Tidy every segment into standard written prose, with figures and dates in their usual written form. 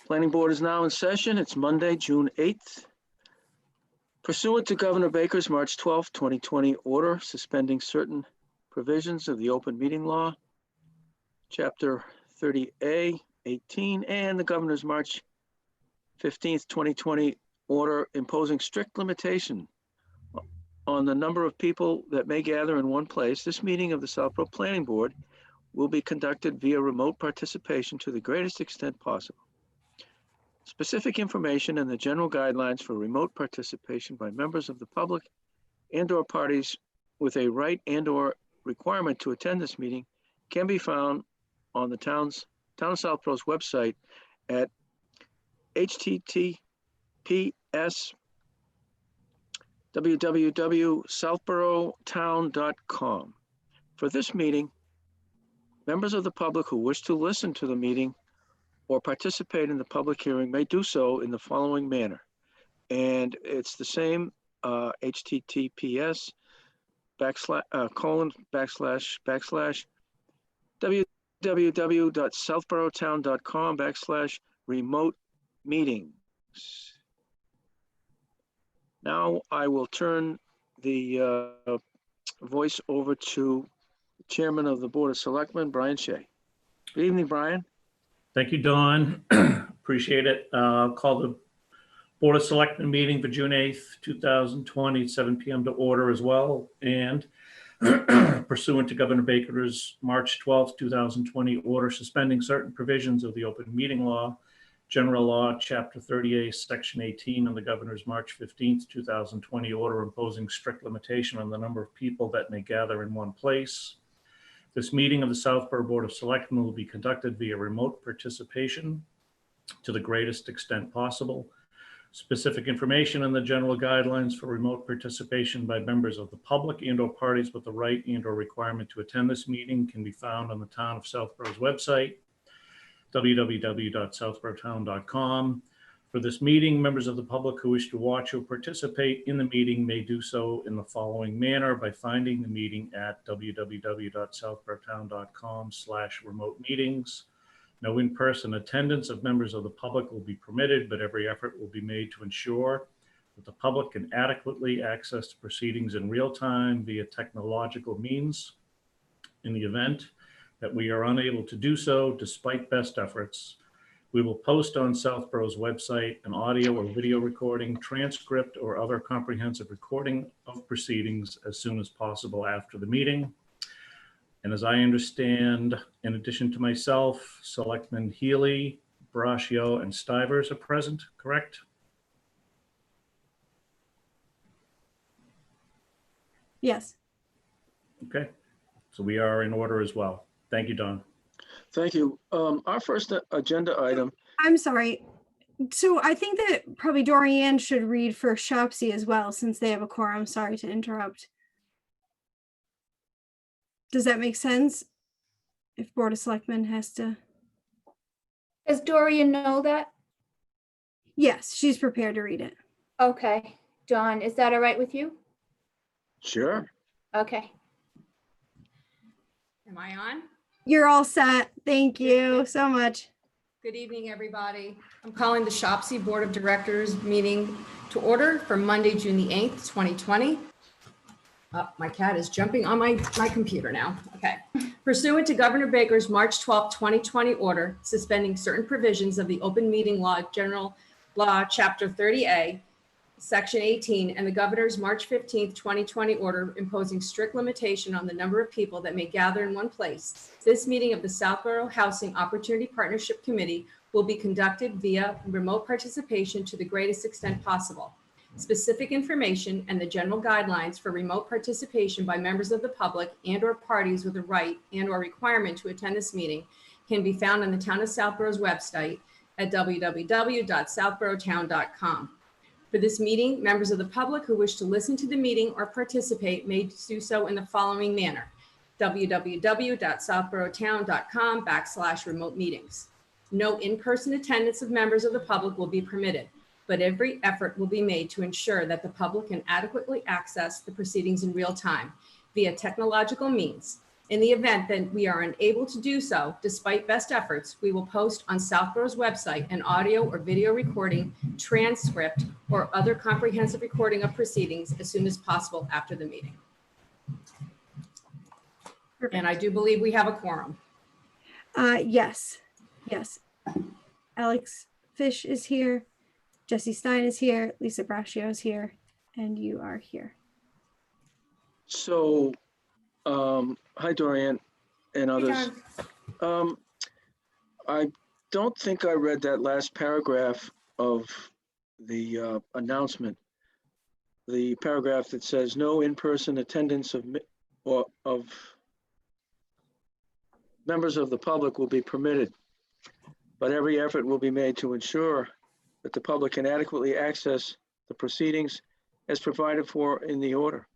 Planning Board is now in session. It's Monday, June 8th. Pursuant to Governor Baker's March 12, 2020 order suspending certain provisions of the open meeting law, Chapter 30A, 18, and the Governor's March 15th, 2020 order imposing strict limitation on the number of people that may gather in one place, this meeting of the Southborough Planning Board will be conducted via remote participation to the greatest extent possible. Specific information and the general guidelines for remote participation by members of the public and/or parties with a right and/or requirement to attend this meeting can be found on the Town of Southborough's website at https://www.southboroughtown.com. For this meeting, members of the public who wish to listen to the meeting or participate in the public hearing may do so in the following manner. And it's the same https://:// www.southboroughtown.com/remote meetings. Now I will turn the voice over to the Chairman of the Board of Selectmen, Brian Shea. Good evening, Brian. Thank you, Don. Appreciate it. I'll call the Board of Selectmen meeting for June 8th, 2020, 7 p.m. to order as well. And pursuant to Governor Baker's March 12th, 2020 order suspending certain provisions of the open meeting law, General Law, Chapter 30A, Section 18, and the Governor's March 15th, 2020 order imposing strict limitation on the number of people that may gather in one place. This meeting of the Southborough Board of Selectmen will be conducted via remote participation to the greatest extent possible. Specific information and the general guidelines for remote participation by members of the public and/or parties with the right and/or requirement to attend this meeting can be found on the Town of Southborough's website, www.southboroughtown.com. For this meeting, members of the public who wish to watch or participate in the meeting may do so in the following manner by finding the meeting at www.southboroughtown.com/remote meetings. No in-person attendance of members of the public will be permitted, but every effort will be made to ensure that the public can adequately access the proceedings in real time via technological means. In the event that we are unable to do so, despite best efforts, we will post on Southborough's website an audio or video recording, transcript, or other comprehensive recording of proceedings as soon as possible after the meeting. And as I understand, in addition to myself, Selectmen Healy, Braccio, and Stivers are present, correct? Yes. Okay, so we are in order as well. Thank you, Don. Thank you. Our first agenda item. I'm sorry. So I think that probably Dorianne should read for Shopsy as well, since they have a quorum. Sorry to interrupt. Does that make sense? If Board of Selectmen has to. Does Dorian know that? Yes, she's prepared to read it. Okay. John, is that all right with you? Sure. Okay. Am I on? You're all set. Thank you so much. Good evening, everybody. I'm calling the Shopsy Board of Directors meeting to order for Monday, June the 8th, 2020. My cat is jumping on my computer now. Okay. Pursuant to Governor Baker's March 12th, 2020 order suspending certain provisions of the open meeting law, General Law, Chapter 30A, Section 18, and the Governor's March 15th, 2020 order imposing strict limitation on the number of people that may gather in one place. This meeting of the Southborough Housing Opportunity Partnership Committee will be conducted via remote participation to the greatest extent possible. Specific information and the general guidelines for remote participation by members of the public and/or parties with a right and/or requirement to attend this meeting can be found on the Town of Southborough's website at www.southboroughtown.com. For this meeting, members of the public who wish to listen to the meeting or participate may do so in the following manner: www.southboroughtown.com/remote meetings. No in-person attendance of members of the public will be permitted, but every effort will be made to ensure that the public can adequately access the proceedings in real time via technological means. In the event that we are unable to do so, despite best efforts, we will post on Southborough's website an audio or video recording, transcript, or other comprehensive recording of proceedings as soon as possible after the meeting. And I do believe we have a quorum. Yes, yes. Alex Fish is here. Jesse Stein is here. Lisa Braccio is here, and you are here. So, hi Dorian and Hey, others. John. I don't think I read that last paragraph of the announcement. The paragraph that says no in-person attendance of members of the public will be permitted, but every effort will be made to ensure that the public can adequately access the proceedings as provided for in the order.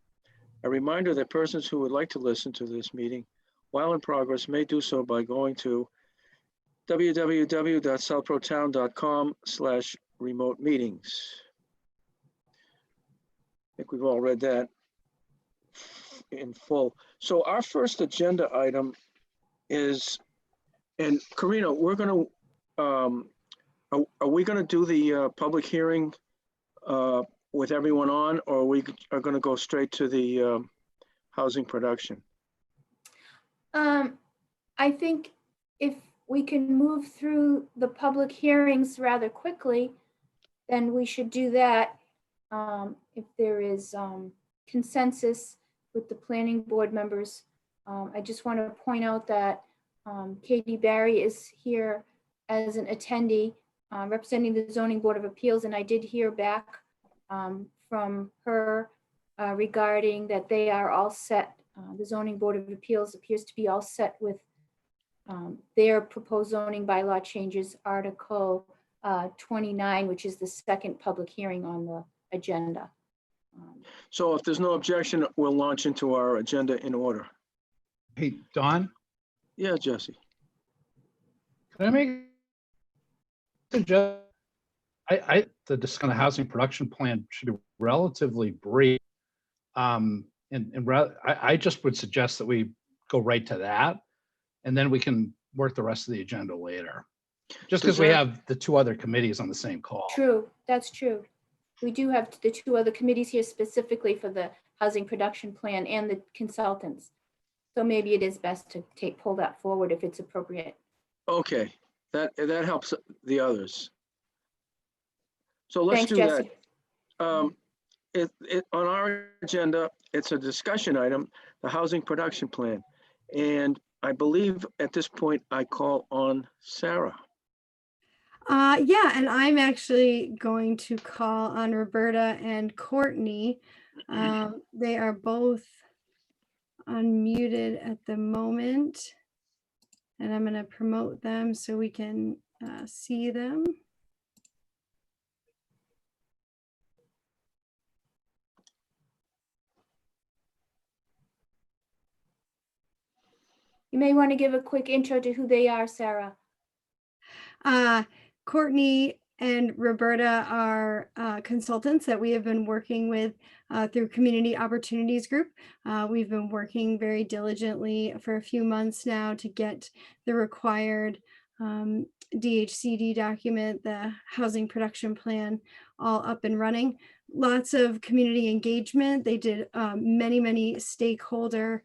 A reminder that persons who would like to listen to this meeting while in progress may do so by going to www.southboroughtown.com/remote meetings. I think we've all read that in full. So our first agenda item is, and Karina, we're going to, are we going to do the public hearing with everyone on, or we are going to go straight to the housing production? I think if we can move through the public hearings rather quickly, then we should do that. If there is consensus with the planning board members. I just want to point out that Katie Barry is here as an attendee representing the Zoning Board of Appeals, and I did hear back from her regarding that they are all set. The Zoning Board of Appeals appears to be all set with their proposed zoning bylaw changes, Article 29, which is the second public hearing on the agenda. So if there's no objection, we'll launch into our agenda in order. Hey, Don, Yeah, Jesse. can I make a suggestion? The discussion on the housing production plan should be relatively brief. I just would suggest that we go right to that, and then we can work the rest of the agenda later. Just because we have the two other committees on the same call. True, that's true. We do have the two other committees here specifically for the housing production plan and the consultants. So maybe it is best to pull that forward if it's appropriate. Okay, that helps the others. So let's Thanks, do Jesse. that. On our agenda, it's a discussion item, the housing production plan. And I believe at this point, I call on Sarah. Yeah, and I'm actually going to call on Roberta and Courtney. They are both unmuted at the moment. And I'm going to promote them so we can see them. You may want to give a quick intro to who they are, Sarah. Courtney and Roberta are consultants that we have been working with through Community Opportunities Group. We've been working very diligently for a few months now to get the required DHCD document, the housing production plan, all up and running. Lots of community engagement. They did many stakeholder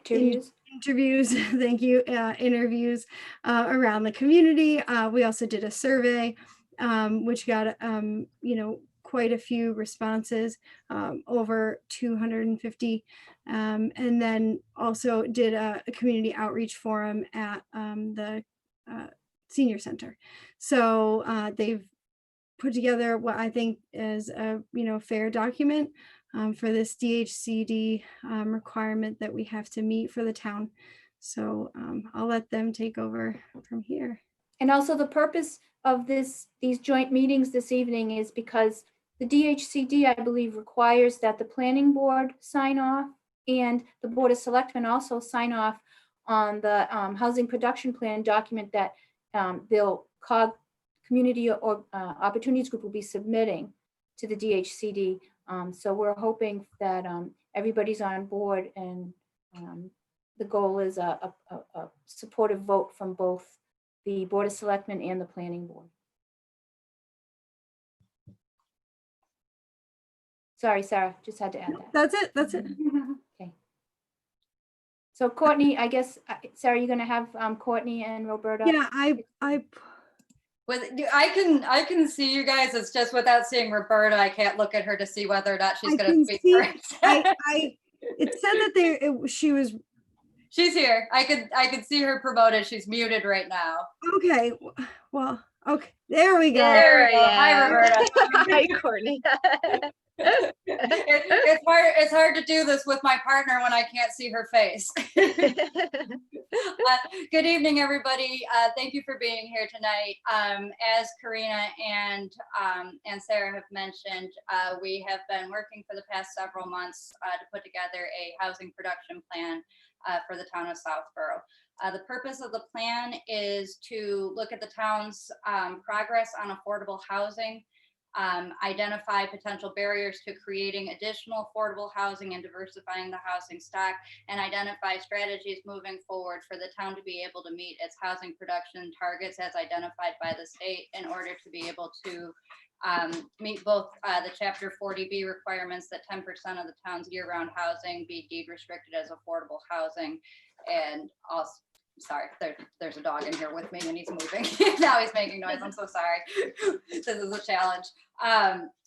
interviews, thank you, interviews around the community. We also did a survey, which got, quite a few responses, over 250. And then also did a community outreach forum at the senior center. So they've put together what I think is a, fair document for this DHCD requirement that we have to meet for the town. So I'll let them take over from here. And also the purpose of these joint meetings this evening is because the DHCD, I believe, requires that the planning board sign off and the Board of Selectmen also sign off on the housing production plan document that they'll call Community or Opportunities Group will be submitting to the DHCD. So we're hoping that everybody's on board, and the goal is a supportive vote from both the Board of Selectmen and the Planning Board. Sorry, Sarah, just had to add that. That's it. That's it. Okay. So Courtney, I guess, Sarah, you're gonna have Courtney and Roberta? Yeah, I I can see you guys. It's just without seeing Roberta, I can't look at her to see whether or not she's I going can to speak see- first. it said that she was She's here. I could see her promoted. She's muted right now. okay. Well, okay, there we go. There we go. Hi, Roberta. Hi, Courtney. It's hard to do this with my partner when I can't see her face. Good evening, everybody. Thank you for being here tonight. As Karina and Sarah have mentioned, we have been working for the past several months to put together a housing production plan for the town of Southborough. The purpose of the plan is to look at the town's progress on affordable housing, identify potential barriers to creating additional affordable housing and diversifying the housing stock, and identify strategies moving forward for the town to be able to meet its housing production targets as identified by the state in order to be able to meet both the Chapter 40B requirements that 10% of the town's year-round housing be deed restricted as affordable housing, and also, sorry, there's a dog in here with me and he's moving. Now he's making noise. I'm so sorry. This is a challenge.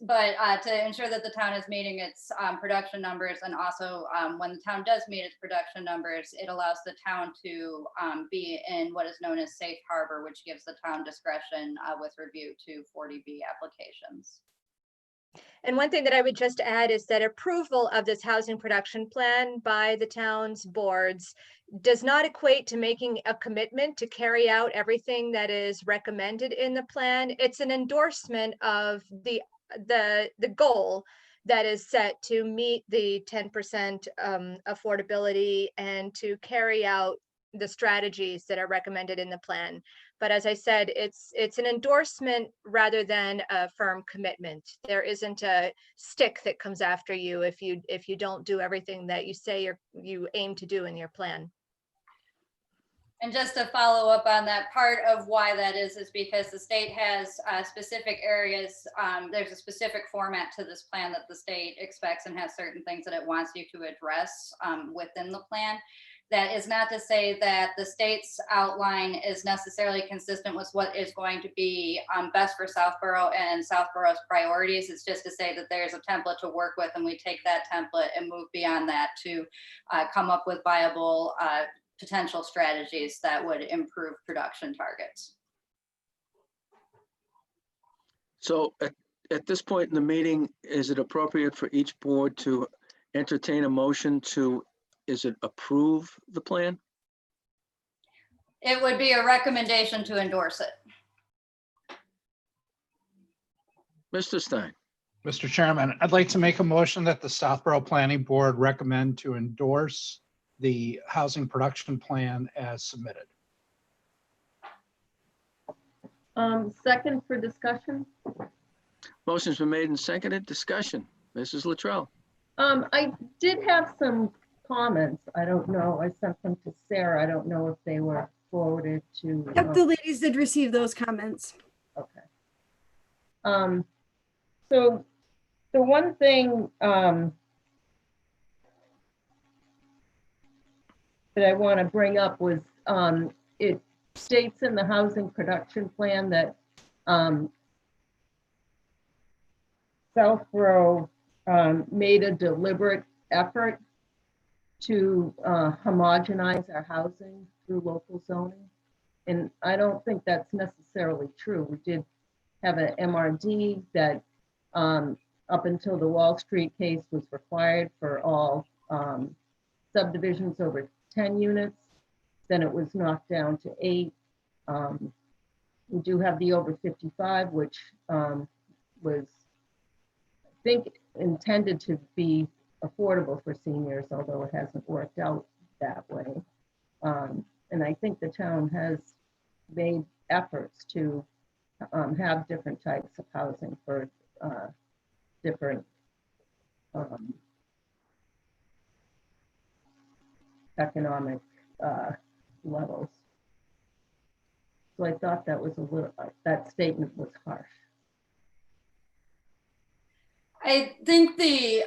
But to ensure that the town is meeting its production numbers, and also when the town does meet its production numbers, it allows the town to be in what is known as safe harbor, which gives the town discretion with review to 40B applications. And one thing that I would just add is that approval of this housing production plan by the town's boards does not equate to making a commitment to carry out everything that is recommended in the plan. It's an endorsement of the goal that is set to meet the 10% affordability and to carry out the strategies that are recommended in the plan. But as I said, it's an endorsement rather than a firm commitment. There isn't a stick that comes after you if you don't do everything that you say you aim to do in your plan. And just to follow up on that, part of why that is because the state has specific areas. There's a specific format to this plan that the state expects and has certain things that it wants you to address within the plan. That is not to say that the state's outline is necessarily consistent with what is going to be best for Southborough and Southborough's priorities. It's just to say that there's a template to work with, and we take that template and move beyond that to come up with viable potential strategies that would improve production targets. So at this point in the meeting, is it appropriate for each board to entertain a motion to, is it approve the plan? It would be a recommendation to endorse it. Mr. Stein, Mr. Chairman, I'd like to make a motion that the Southborough Planning Board recommend to endorse the housing production plan as submitted. Second for discussion. motion's been made and seconded. Discussion. Mrs. Luttrell. I did have some comments. I don't know. I sent them to Sarah. I don't know if they were forwarded to. Yep, the ladies did receive those comments. Okay. So the one thing that I want to bring up was it states in the housing production plan that Southborough made a deliberate effort to homogenize our housing through local zoning. And I don't think that's necessarily true. We did have an MRD that up until the Wall Street case was required for all subdivisions over 10 units. Then it was knocked down to 8. We do have the over 55, which was, I think, intended to be affordable for seniors, although it hasn't worked out that way. And I think the town has made efforts to have different types of housing for different economic levels. So I thought that was a little, that statement was harsh. I think the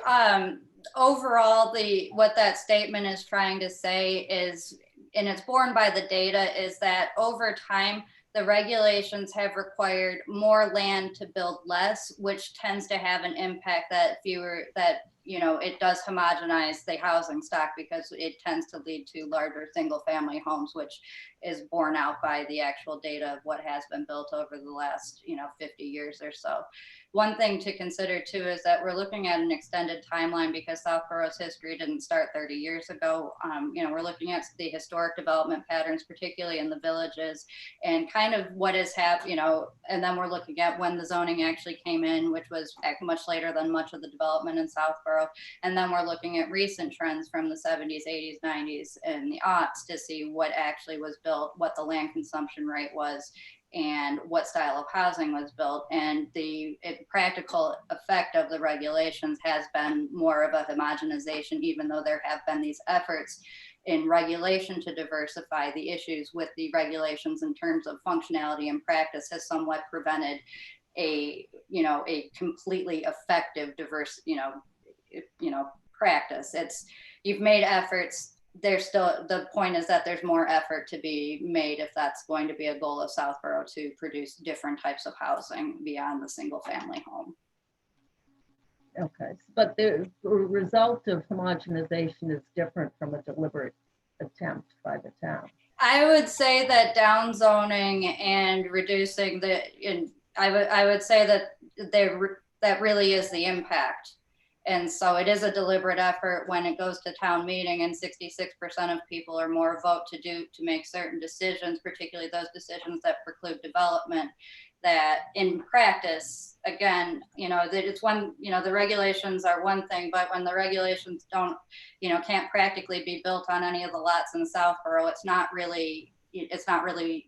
overall, what that statement is trying to say is, and it's borne by the data, is that over time, the regulations have required more land to build less, which tends to have an impact that it does homogenize the housing stock because it tends to lead to larger single family homes, which is borne out by the actual data of what has been built over the last 50 years or so. One thing to consider too is that we're looking at an extended timeline because Southborough's history didn't start 30 years ago. We're looking at the historic development patterns, particularly in the villages, and kind of what has happened, and then we're looking at when the zoning actually came in, which was much later than much of the development in Southborough. And then we're looking at recent trends from the 70s, 80s, 90s, and the aughts to see what actually was built, what the land consumption rate was, and what style of housing was built. And the practical effect of the regulations has been more of a homogenization, even though there have been these efforts in regulation to diversify. The issues with the regulations in terms of functionality and practice has somewhat prevented a completely effective diverse practice. You've made efforts. There's still, the point is that there's more effort to be made if that's going to be a goal of Southborough, to produce different types of housing beyond the single family home. Okay, but the result of homogenization is different from a deliberate attempt by the town. I would say that downzoning and reducing I would say that that really is the impact. And so it is a deliberate effort when it goes to town meeting and 66% of people or more vote to make certain decisions, particularly those decisions that preclude development, that in practice, again, that it's the regulations are one thing, but when the regulations can't practically be built on any of the lots in Southborough, it's not really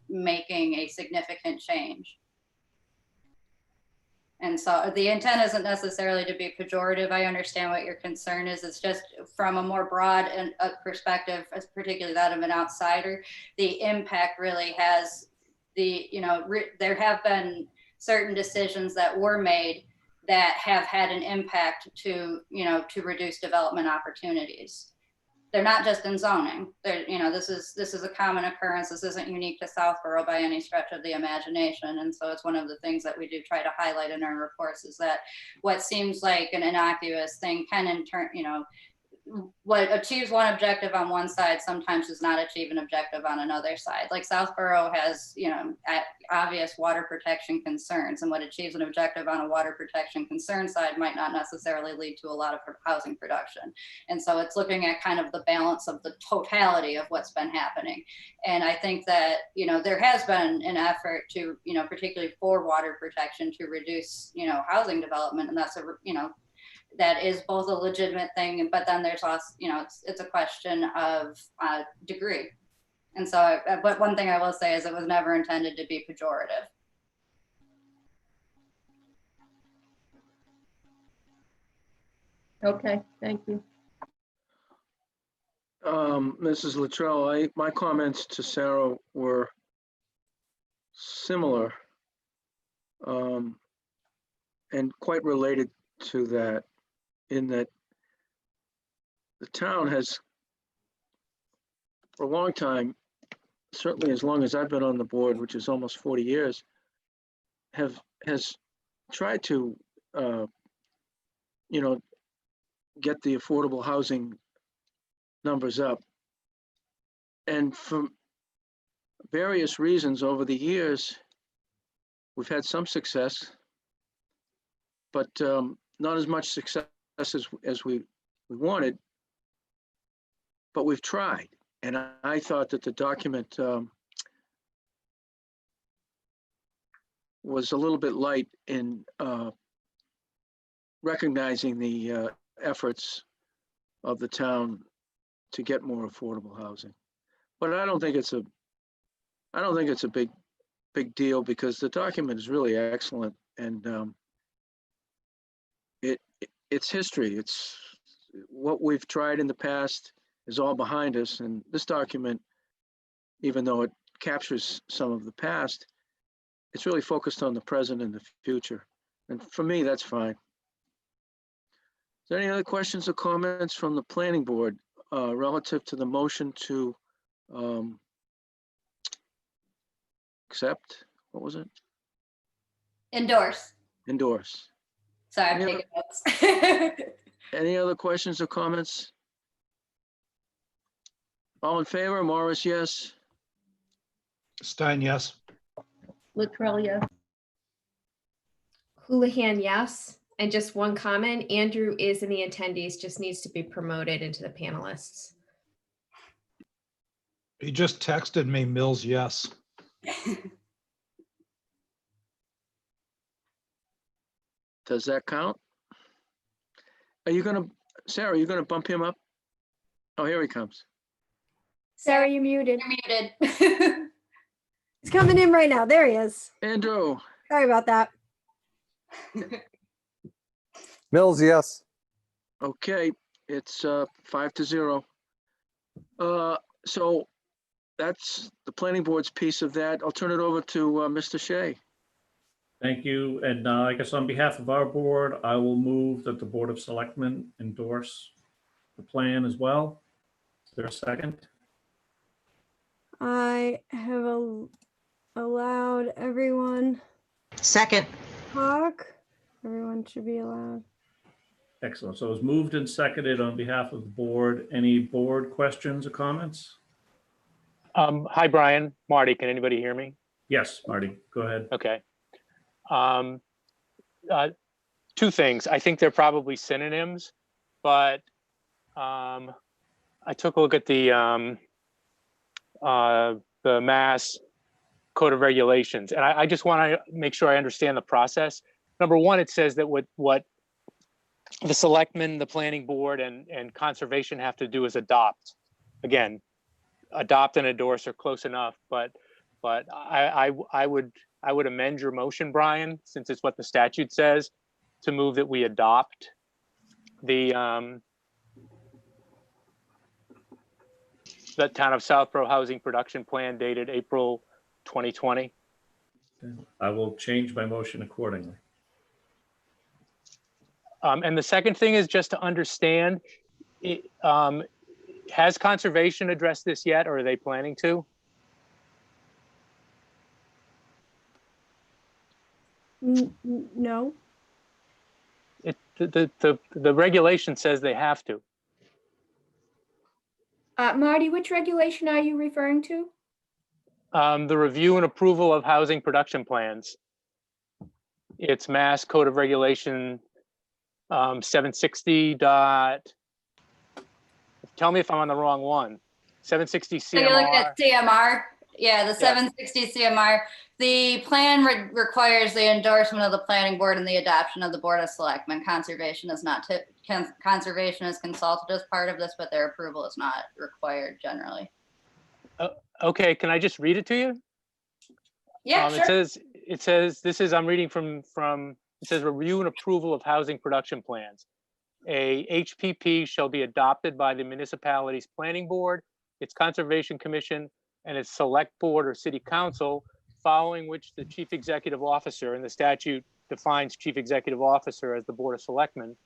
making a significant change. And so the intent isn't necessarily to be pejorative. I understand what your concern is. It's just from a more broad perspective, particularly that of an outsider, the impact really has there have been certain decisions that were made that have had an impact to reduce development opportunities. They're not just in zoning. This is a common occurrence. This isn't unique to Southborough by any stretch of the imagination. And so it's one of the things that we do try to highlight in our reports, is that what seems like an innocuous thing can in turn, what achieves one objective on one side sometimes does not achieve an objective on another side. Like Southborough has, obvious water protection concerns, and what achieves an objective on a water protection concern side might not necessarily lead to a lot of housing production. And so it's looking at kind of the balance of the totality of what's been happening. And I think that, there has been an effort to, particularly for water protection, to reduce, housing development. And that's that is both a legitimate thing, but then there's also, it's a question of degree. And so, but one thing I will say is it was never intended to be pejorative. Okay, thank you. Mrs. Luttrell, my comments to Sarah were similar and quite related to that, in that the town has, for a long time, certainly as long as I've been on the board, which is almost 40 years, has tried to, get the affordable housing numbers up. And for various reasons over the years, we've had some success, but not as much success as we wanted, but we've tried. And I thought that the document was a little bit light in recognizing the efforts of the town to get more affordable housing. But I don't think it's a big deal, because the document is really excellent, and it's history. It's what we've tried in the past, is all behind us. And this document, even though it captures some of the past, it's really focused on the present and the future. And for me, that's fine. Is there any other questions or comments from the planning board relative to the motion to accept? What was it? Endorse. Endorse. Sorry, I'm Any taking notes. Any other questions or comments? All in favor? Morris, yes. Stein, yes. Latrell, yes. Houlihan, yes. And just one comment, Andrew is in the attendees, just needs to be promoted into the panelists. He just texted me, Mills, yes. Does that count? Are you gonna, Sarah, are you gonna bump him up? Oh, here he comes. Sarah, you're muted. You're muted. He's coming in right now. There he is. Andrew, Sorry about that. Mills, yes. okay, it's 5-0. So that's the planning board's piece of that. I'll turn it over to Mr. Shea. Thank you. And I guess on behalf of our board, I will move that the Board of Selectmen endorse the plan as well. Is there a second? I have allowed everyone Second. talk. Everyone should be allowed. Excellent. So it was moved and seconded on behalf of the board. Any board questions or comments? Hi, Brian. Marty, can anybody hear me? Yes, Marty, go ahead. Okay. Two things. I think they're probably synonyms, but I took a look at the Mass Code of Regulations, and I just want to make sure I understand the process. Number one, it says that what the selectmen, the planning board, and conservation have to do is adopt. Again, adopt and endorse are close enough, but I would amend your motion, Brian, since it's what the statute says, to move that we adopt the Town of Southborough Housing Production Plan dated April 2020. I will change my motion accordingly. And the second thing is just to understand, has conservation addressed this yet, or are they planning to? No. The regulation says they have to. Marty, which regulation are you referring to? The review and approval of housing production plans. It's Mass Code of Regulation 760 dot. Tell me if I'm on the wrong one. 760 So you're looking CMR. at CMR. Yeah, the 760 CMR. The plan requires the endorsement of the planning board and the adoption of the Board of Selectmen. Conservation is not, conservation is consulted as part of this, but their approval is not required generally. Okay, can I just read it to you? Yeah, sure. It says, this is, I'm reading from, it says review and approval of housing production plans. A HPP shall be adopted by the municipality's planning board, its conservation commission, and its select board or city council, following which the chief executive officer, and the statute defines chief executive officer as the Board of Selectmen,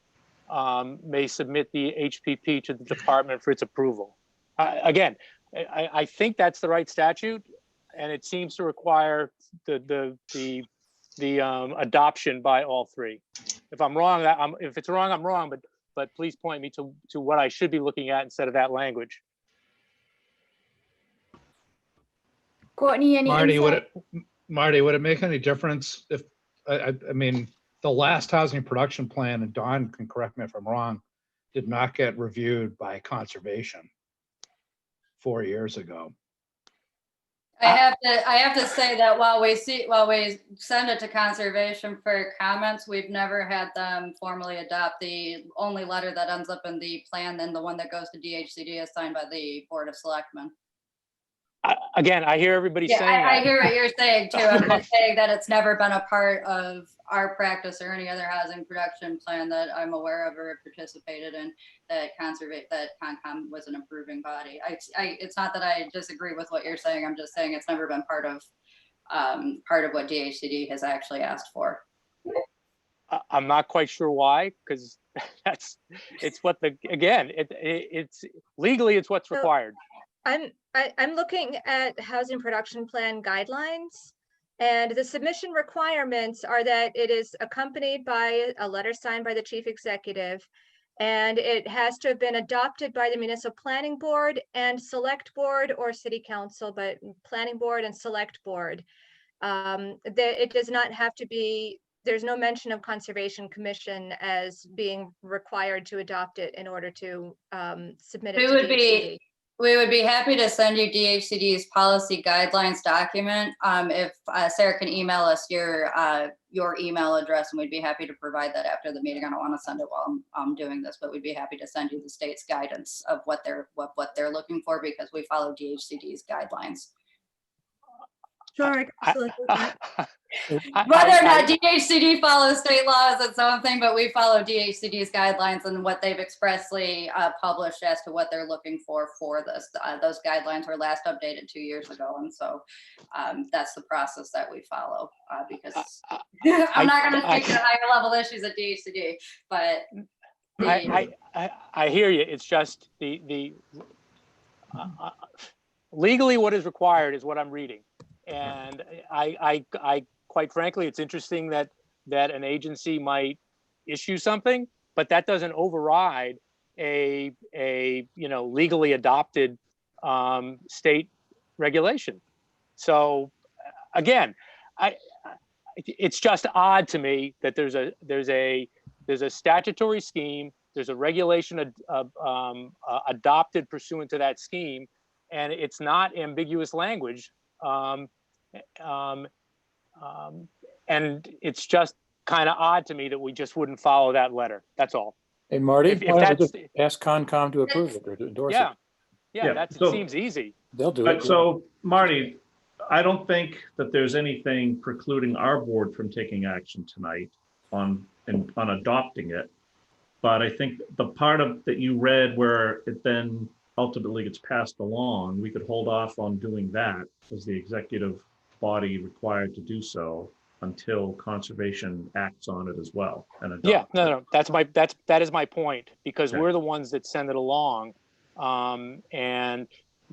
may submit the HPP to the department for its approval. Again, I think that's the right statute, and it seems to require the adoption by all three. If I'm wrong, if it's wrong, I'm wrong, but please point me to what I should be looking at instead of that language. Courtney, any Marty, insight? would it make any difference if, I mean, the last housing production plan, and Don can correct me if I'm wrong, did not get reviewed by conservation 4 years ago. I have to say that while we send it to conservation for comments, we've never had them formally adopt. The only letter that ends up in the plan and the one that goes to DHCD is signed by the Board of Selectmen. Again, I hear everybody Yeah, saying I that. hear what you're saying too. I'm just saying that it's never been a part of our practice or any other housing production plan that I'm aware of or participated in that Concom was an approving body. It's not that I disagree with what you're saying. I'm just saying it's never been part of what DHCD has actually asked for. I'm not quite sure why, because it's what it's legally, it's what's So- required. I'm looking at housing production plan guidelines, and the submission requirements are that it is accompanied by a letter signed by the chief executive, and it has to have been adopted by the municipal planning board and select board or city council, but planning board and select board. It does not have to be, there's no mention of Conservation Commission as being required to adopt it in order to submit it to DHCD. We would be happy to send you DHCD's policy guidelines document. If Sarah can email us your email address, and we'd be happy to provide that after the meeting. I don't want to send it while I'm doing this, but we'd be happy to send you the state's guidance of what they're looking for, because we follow DHCD's guidelines. Sure, I can facilitate that. Whether or not DHCD follows state laws, it's something, but we follow DHCD's guidelines and what they've expressly published as to what they're looking for this. Those guidelines were last updated 2 years ago, and so that's the process that we follow. Because I'm not going to speak to higher level issues at DHCD, but I hear you. It's just the legally what is required is what I'm reading. And I quite frankly, it's interesting that an agency might issue something, but that doesn't override a legally adopted state regulation. So again, it's just odd to me that there's a statutory scheme, there's a regulation adopted pursuant to that scheme, and it's not ambiguous language. And it's just kind of odd to me that we just wouldn't follow that letter. That's all. Hey, Marty, If why don't we that's- just ask Concom to approve it or to endorse Yeah, it? Yeah, it so- seems easy. They'll do But it. so, Marty, I don't think that there's anything precluding our board from taking action tonight on adopting it. But I think the part of that you read where it then ultimately gets passed along, we could hold off on doing that as the executive body required to do so until conservation acts on it as well. And Yeah, adopts it. no, that is my point, because Okay. we're the ones that send it along. And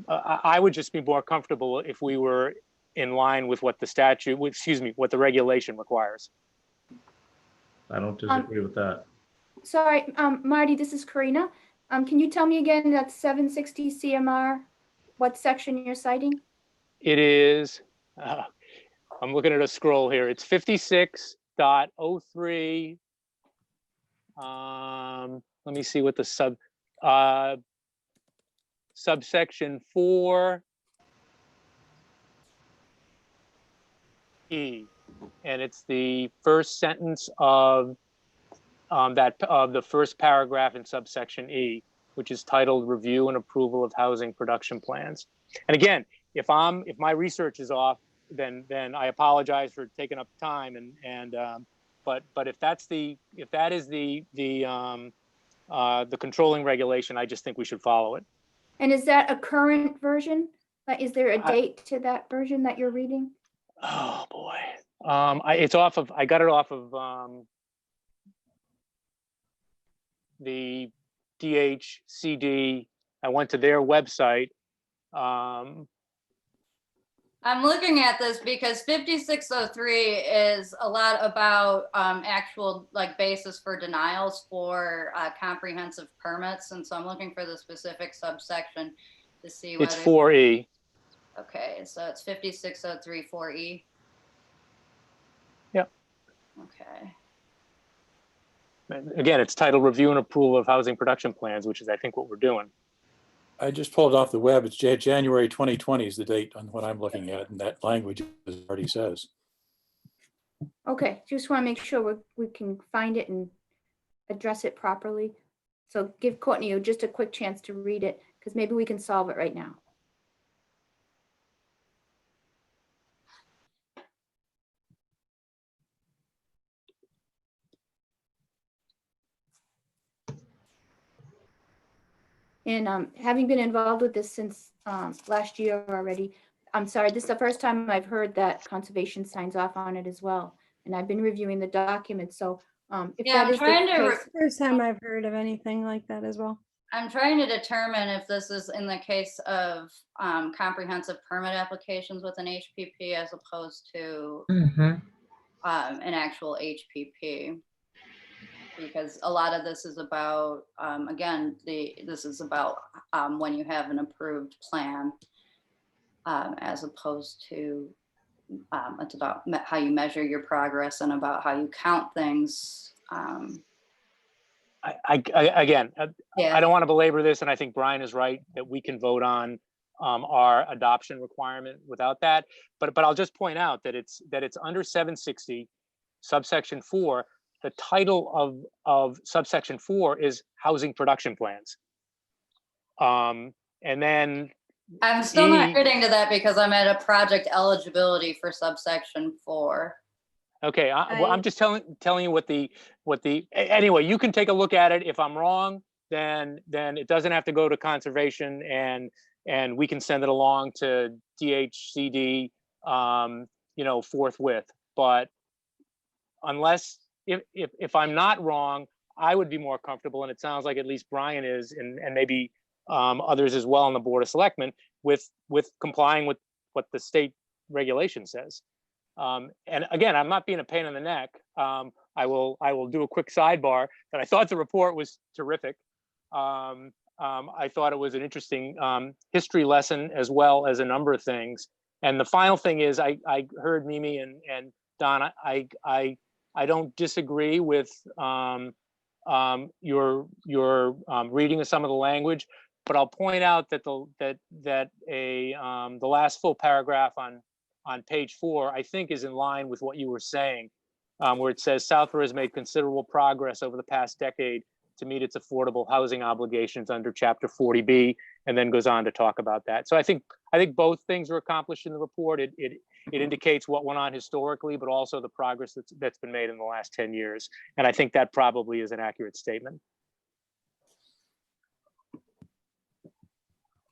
I would just be more comfortable if we were in line with what what the regulation requires. I don't disagree with that. Sorry, Marty, this is Karina. Can you tell me again, that's 760 CMR, what section you're citing? It is, I'm looking at a scroll here. It's 56.03. Let me see what the subsection 4E, and it's the first sentence of the first paragraph in subsection E, which is titled "Review and Approval of Housing Production Plans." And again, if my research is off, then I apologize for taking up time. But if that is the controlling regulation, I just think we should follow it. And is that a current version? Is there a date to that version that you're reading? Oh boy, I got it off of the DHCD. I went to their website. I'm looking at this because 5603 is a lot about actual basis for denials for comprehensive permits. And so I'm looking for the specific subsection to see whether. It's 4E. Okay, so it's 5603 4E. Yep. Okay. Again, it's titled Review and Approval of Housing Production Plans, which is, I think, what we're doing. I just pulled it off the web. It's January 2020 is the date on what I'm looking at, and that language already says. Okay, just want to make sure we can find it and address it properly. So give Courtney just a quick chance to read it, because maybe we can solve it right now. And having been involved with this since last year already, I'm sorry, this is the first time I've heard that conservation signs off on it as well. And I've been reviewing the documents, so if Yeah, that I'm is the trying to case, First time I've heard of anything like that as well. I'm trying to determine if this is in the case of comprehensive permit applications with an HPP as opposed to an actual HPP. Because a lot of this is about, again, this is about when you have an approved plan as opposed to, it's about how you measure your progress and about how you count things. Again, Yeah. I don't want to belabor this, and I think Brian is right that we can vote on our adoption requirement without that. But I'll just point out that it's under 760 subsection 4. The title of subsection 4 is housing production plans. And then I'm still not E- getting to that because I'm at a project eligibility for subsection 4. okay, well, I'm just telling you what the anyway, you can take a look at it. If I'm wrong, then it doesn't have to go to conservation, and we can send it along to DHCD forthwith. But unless if I'm not wrong, I would be more comfortable, and it sounds like at least Brian is, and maybe others as well on the Board of Selectmen, with complying with what the state regulation says. And again, I'm not being a pain in the neck. I will do a quick sidebar that I thought the report was terrific. I thought it was an interesting history lesson as well as a number of things. And the final thing is, I heard Mimi and Don. I don't disagree with your reading of some of the language, but I'll point out that the last full paragraph on page 4, I think, is in line with what you were saying, where it says Southborough has made considerable progress over the past decade to meet its affordable housing obligations under Chapter 40B, and then goes on to talk about that. So I think both things are accomplished in the report. It indicates what went on historically, but also the progress that's been made in the last 10 years. And I think that probably is an accurate statement.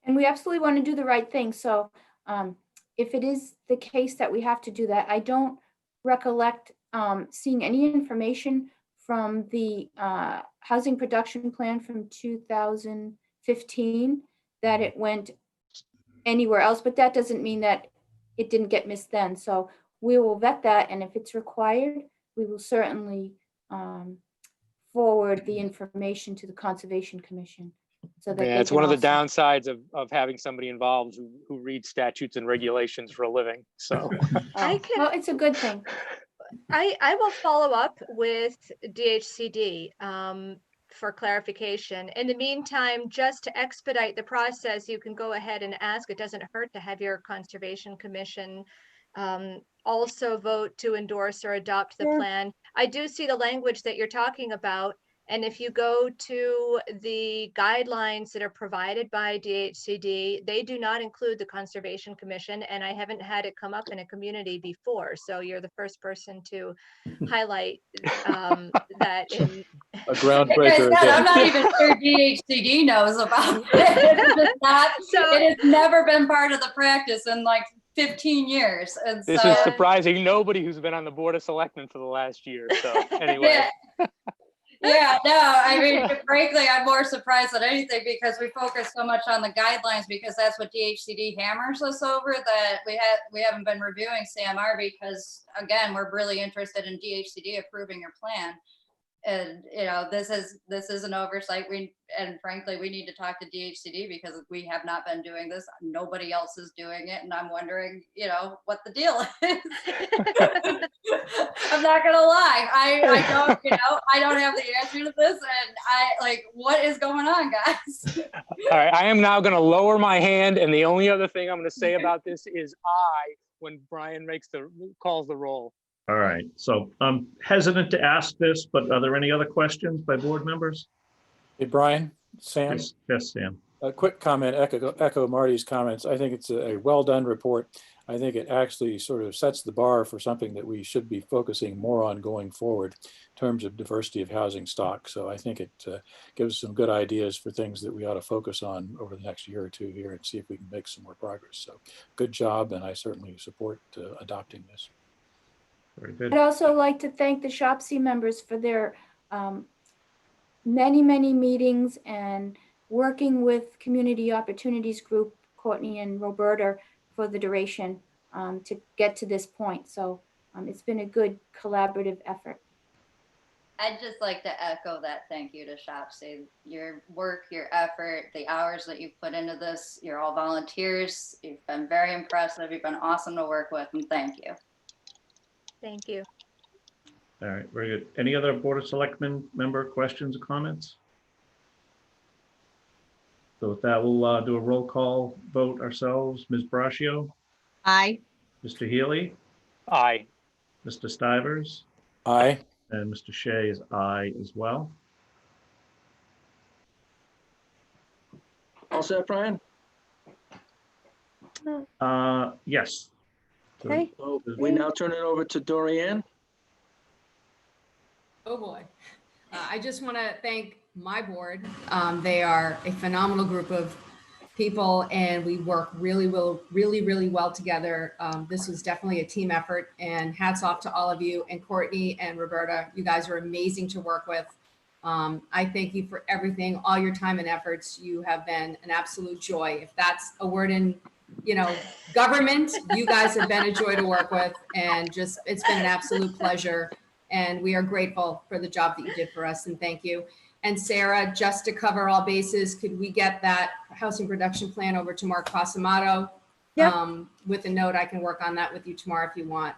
and we absolutely want to do the right thing. So if it is the case that we have to do that, I don't recollect seeing any information from the housing production plan from 2015 that it went anywhere else, but that doesn't mean that it didn't get missed then. So we will vet that, and if it's required, we will certainly forward the information to the Conservation Commission. So that Yeah, they it's can one of the also- downsides of having somebody involved who reads statutes and regulations for a living. So Well, it's a good thing. I will follow up with DHCD for clarification. In the meantime, just to expedite the process, you can go ahead and ask. It doesn't hurt to have your Conservation Commission also vote to endorse or adopt the plan. I do see the language that you're talking about. And if you go to the guidelines that are provided by DHCD, they do not include the Conservation Commission, and I haven't had it come up in a community before. So you're the first person to highlight that in A groundbreaker. I'm again. not even sure DHCD knows about it. It's just not, it has never been part of the practice in like 15 years. And this so, is surprising. Nobody who's been on the Board of Selectmen for the last year. So anyway. yeah, no, I mean, frankly, I'm more surprised than anything because we focus so much on the guidelines because that's what DHCD hammers us over, that we haven't been reviewing CMR because, again, we're really interested in DHCD approving your plan. And, you know, this is an oversight. And frankly, we need to talk to DHCD because we have not been doing this. Nobody else is doing it. And I'm wondering, you know, what the deal is. I'm not going to lie. I don't, you know, I don't have the answer to this. And what is going on, guys? All right, I am now going to lower my hand. And the only other thing I'm going to say about this is when Brian calls the roll. All right, so I'm hesitant to ask this, but are there any other questions by board members? Hey, Brian, Sam, Yes, Sam. a quick comment, echo Marty's comments. I think it's a well-done report. I think it actually sort of sets the bar for something that we should be focusing more on going forward in terms of diversity of housing stock. So I think it gives some good ideas for things that we ought to focus on over the next year or two here and see if we can make some more progress. So good job, and I certainly support adopting this. Very good. I'd also like to thank the SHOPC members for their many, many meetings and working with Community Opportunities Group, Courtney and Roberta, for the duration to get to this point. So it's been a good collaborative effort. I'd just like to echo that thank you to SHOPC. Your work, your effort, the hours that you've put into this, you're all volunteers. You've been very impressive. You've been awesome to work with, and thank you. Thank you. All right, very good. Any other Board of Selectmen member questions or comments? So with that, we'll do a roll call vote ourselves. Ms. Braccio, Aye. Mr. Healy, Aye. Mr. Stivers, Aye. and Mr. Shea is aye as well. All set, Brian? Yes. So- Okay. So we now turn it over to Dorianne. Oh, boy. I just want to thank my board. They are a phenomenal group of people, and we work really well together. This was definitely a team effort, and hats off to all of you. And Courtney and Roberta, you guys are amazing to work with. I thank you for everything, all your time and efforts. You have been an absolute joy. If that's a word in, government, you guys have been a joy to work with, and just, it's been an absolute pleasure. And we are grateful for the job that you did for us, and thank you. And Sarah, just to cover all bases, could we get that housing production plan over to Mark Pasamato? Yep. With a note, I can work on that with you tomorrow if you want.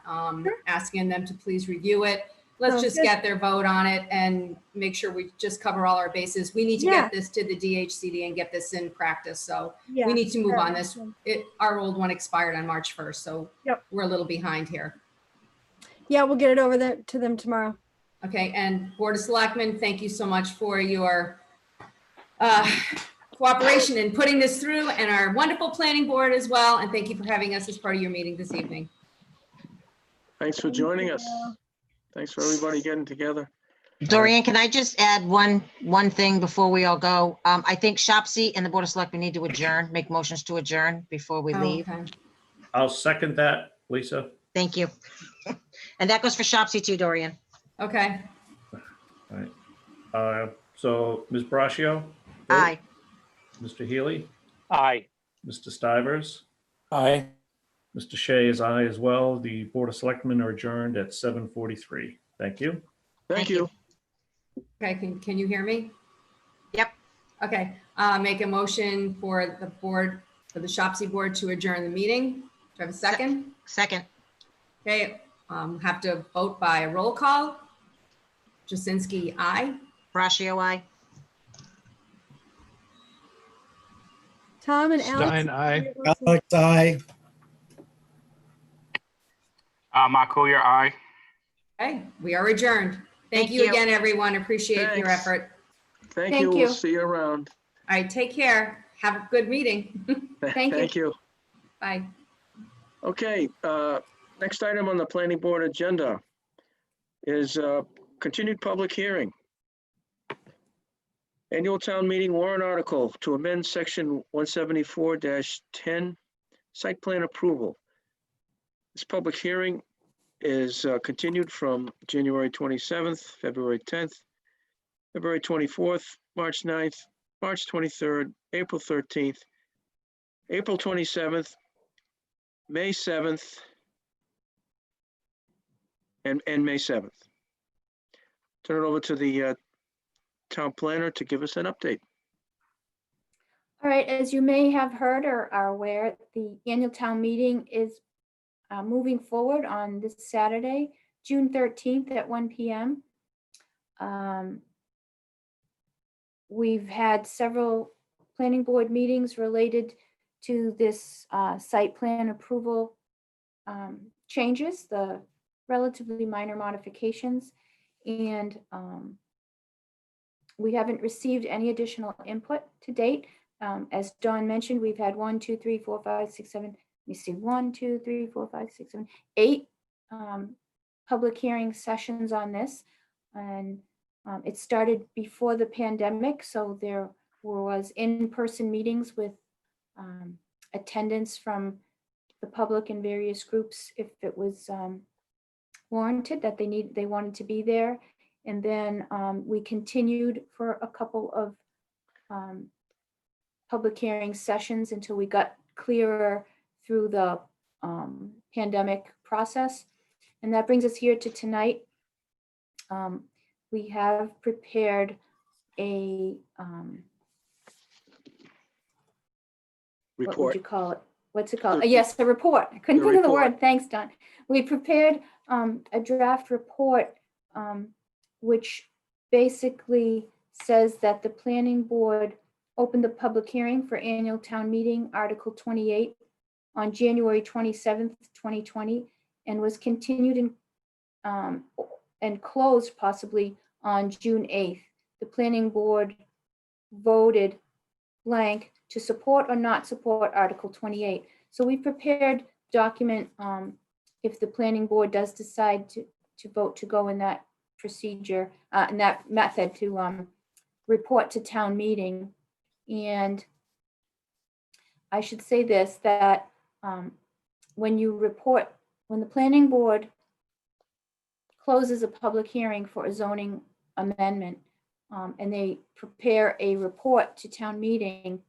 Asking them to please review it. Let's Sounds just good. get their vote on it and make sure we just cover all our bases. We need to Yeah. get this to the DHCD and get this in practice. So Yeah. we need to move that on makes this. sense. Our old one expired on March 1st, so Yep. we're a little behind here. Yeah, we'll get it over there to them tomorrow. Okay, and Board of Selectmen, thank you so much for your cooperation in putting this through, and our wonderful planning board as well. And thank you for having us as part of your meeting this evening. Thanks for joining us. Thanks for everybody getting together. Dorian, can I just add one thing before we all go? I think SHOPC and the Board of Selectmen need to adjourn, make motions to adjourn before we Oh, leave. okay. I'll second that, Lisa. Thank you. And that goes for SHOPC too, Dorian. Okay, All right. So Ms. Braccio? vote. Aye. Mr. Healy, Aye. Mr. Stivers, Aye. Mr. Shea is aye as well. The Board of Selectmen are adjourned at 7:43. Thank you. Thank you. okay, can you hear me? Yep. Okay, make a motion for the board, for the SHOPC board to adjourn the meeting. Do I have a second? Second. Okay, have to vote by a roll call. Jasinski, aye. Braccio, aye. Tom and Alex. Stein, aye. Alex, aye. Mark Collier, aye. Okay, we are adjourned. Thank Thank you you. again, everyone. Appreciate your Thanks. effort. Thank Thank you. you. We'll see you around. All right, take care. Have a good meeting. Thank you. Thank you. Bye. Okay, next item on the planning board agenda is continued public hearing. Annual town meeting warrant article to amend section 174-10, site plan approval. This public hearing is continued from January 27th, February 10th, February 24th, March 9th, March 23rd, April 13th, April 27th, May 7th, and May 7th. Turn it over to the town planner to give us an update. All right, as you may have heard or are aware, the annual town meeting is moving forward on this Saturday, June 13th at 1 p.m. We've had several planning board meetings related to this site plan approval changes, the relatively minor modifications, and we haven't received any additional input to date. As Dawn mentioned, we've had 1, 2, 3, 4, 5, 6, 7, me see, 1, 2, 3, 4, 5, 6, 7, 8 public hearing sessions on this. And it started before the pandemic, so there was in-person meetings with attendance from the public and various groups if it was warranted that they wanted to be there. And then we continued for a couple of public hearing sessions until we got clearer through the pandemic process. And that brings us here to tonight. We have prepared a what would Report. you call it? What's it called? The- Yes, a report. I couldn't the think of the report. word. Thanks, Don. We prepared a draft report which basically says that the planning board opened the public hearing for annual town meeting, Article 28, on January 27th, 2020, and was continued and closed possibly on June 8th. The planning board voted blank to support or not support Article 28. So we prepared document if the planning board does decide to vote to go in that procedure, in that method to report to town meeting. And I should say this, that when the planning board closes a public hearing for a zoning amendment and they prepare a report to town meeting,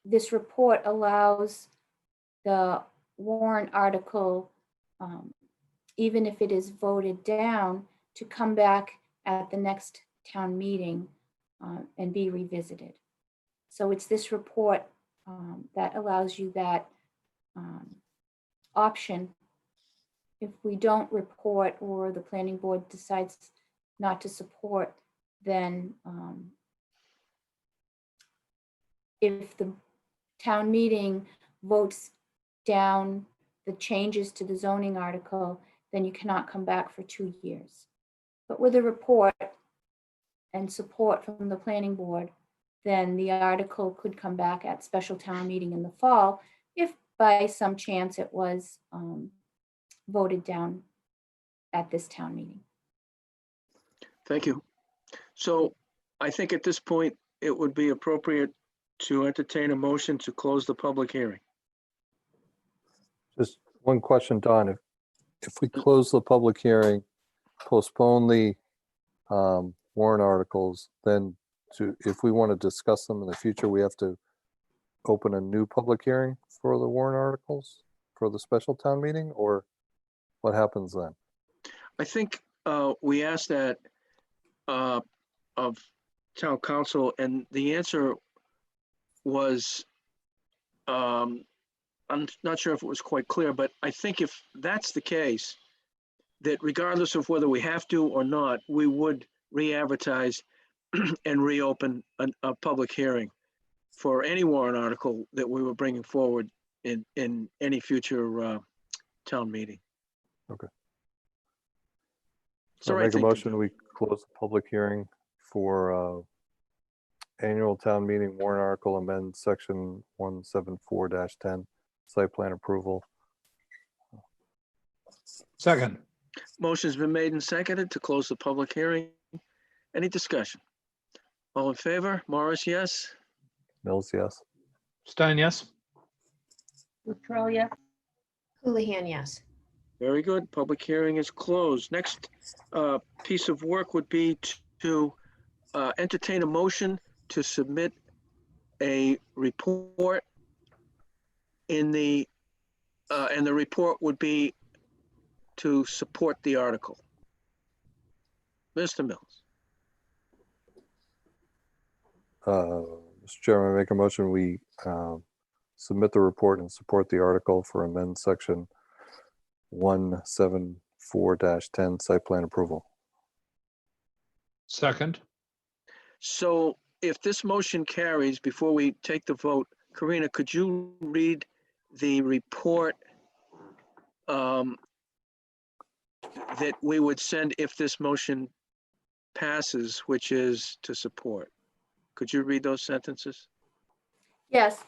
this report allows the warrant article, even if it is voted down, to come back at the next town meeting and be revisited. So it's this report that allows you that option. If we don't report or the planning board decides not to support, then if the town meeting votes down the changes to the zoning article, then you cannot come back for 2 years. But with a report and support from the planning board, then the article could come back at special town meeting in the fall if by some chance it was voted down at this town meeting. Thank you. So I think at this point, it would be appropriate to entertain a motion to close the public hearing. Just one question, Don. If we close the public hearing, postpone the warrant articles, then if we want to discuss them in the future, we have to open a new public hearing for the warrant articles for the special town meeting, or what happens then? I think we asked that of town council, and the answer was, I'm not sure if it was quite clear, but I think if that's the case, that regardless of whether we have to or not, we would re-advertise and reopen a public hearing for any warrant article that we were bringing forward in any future town meeting. Okay. So I'll make a motion, we close the public hearing for annual town meeting warrant article amend section 174-10, site plan approval. Second. Motion's been made and seconded to close the public hearing. Any discussion? All in favor? Morris, yes? Mills, yes. Stein, yes. Latrell, yes. Houlihan, yes. Very good. Public hearing is closed. Next piece of work would be to entertain a motion to submit a report and the report would be to support the article. Mr. Mills. Mr. Chairman, I make a motion, we submit the report and support the article for amend section 174-10, site plan approval. Second. So if this motion carries, before we take the vote, Karina, could you read the report that we would send if this motion passes, which is to support? Could you read those sentences? Yes,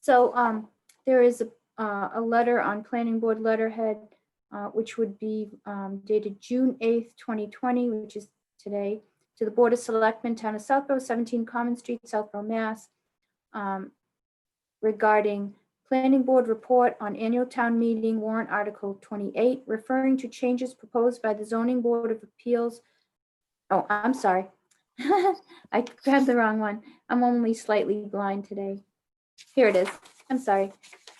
so There is a letter on planning board letterhead, which would be dated June 8th, 2020, which is today, to the Board of Selectmen, Town of Southborough, 17 Common Street, Southborough, Mass, regarding Planning Board report on annual town meeting warrant article 28, referring to changes proposed by the Zoning Board of Appeals. Oh, I'm sorry. I grabbed the wrong one. I'm only slightly blind today. Here it is. I'm sorry.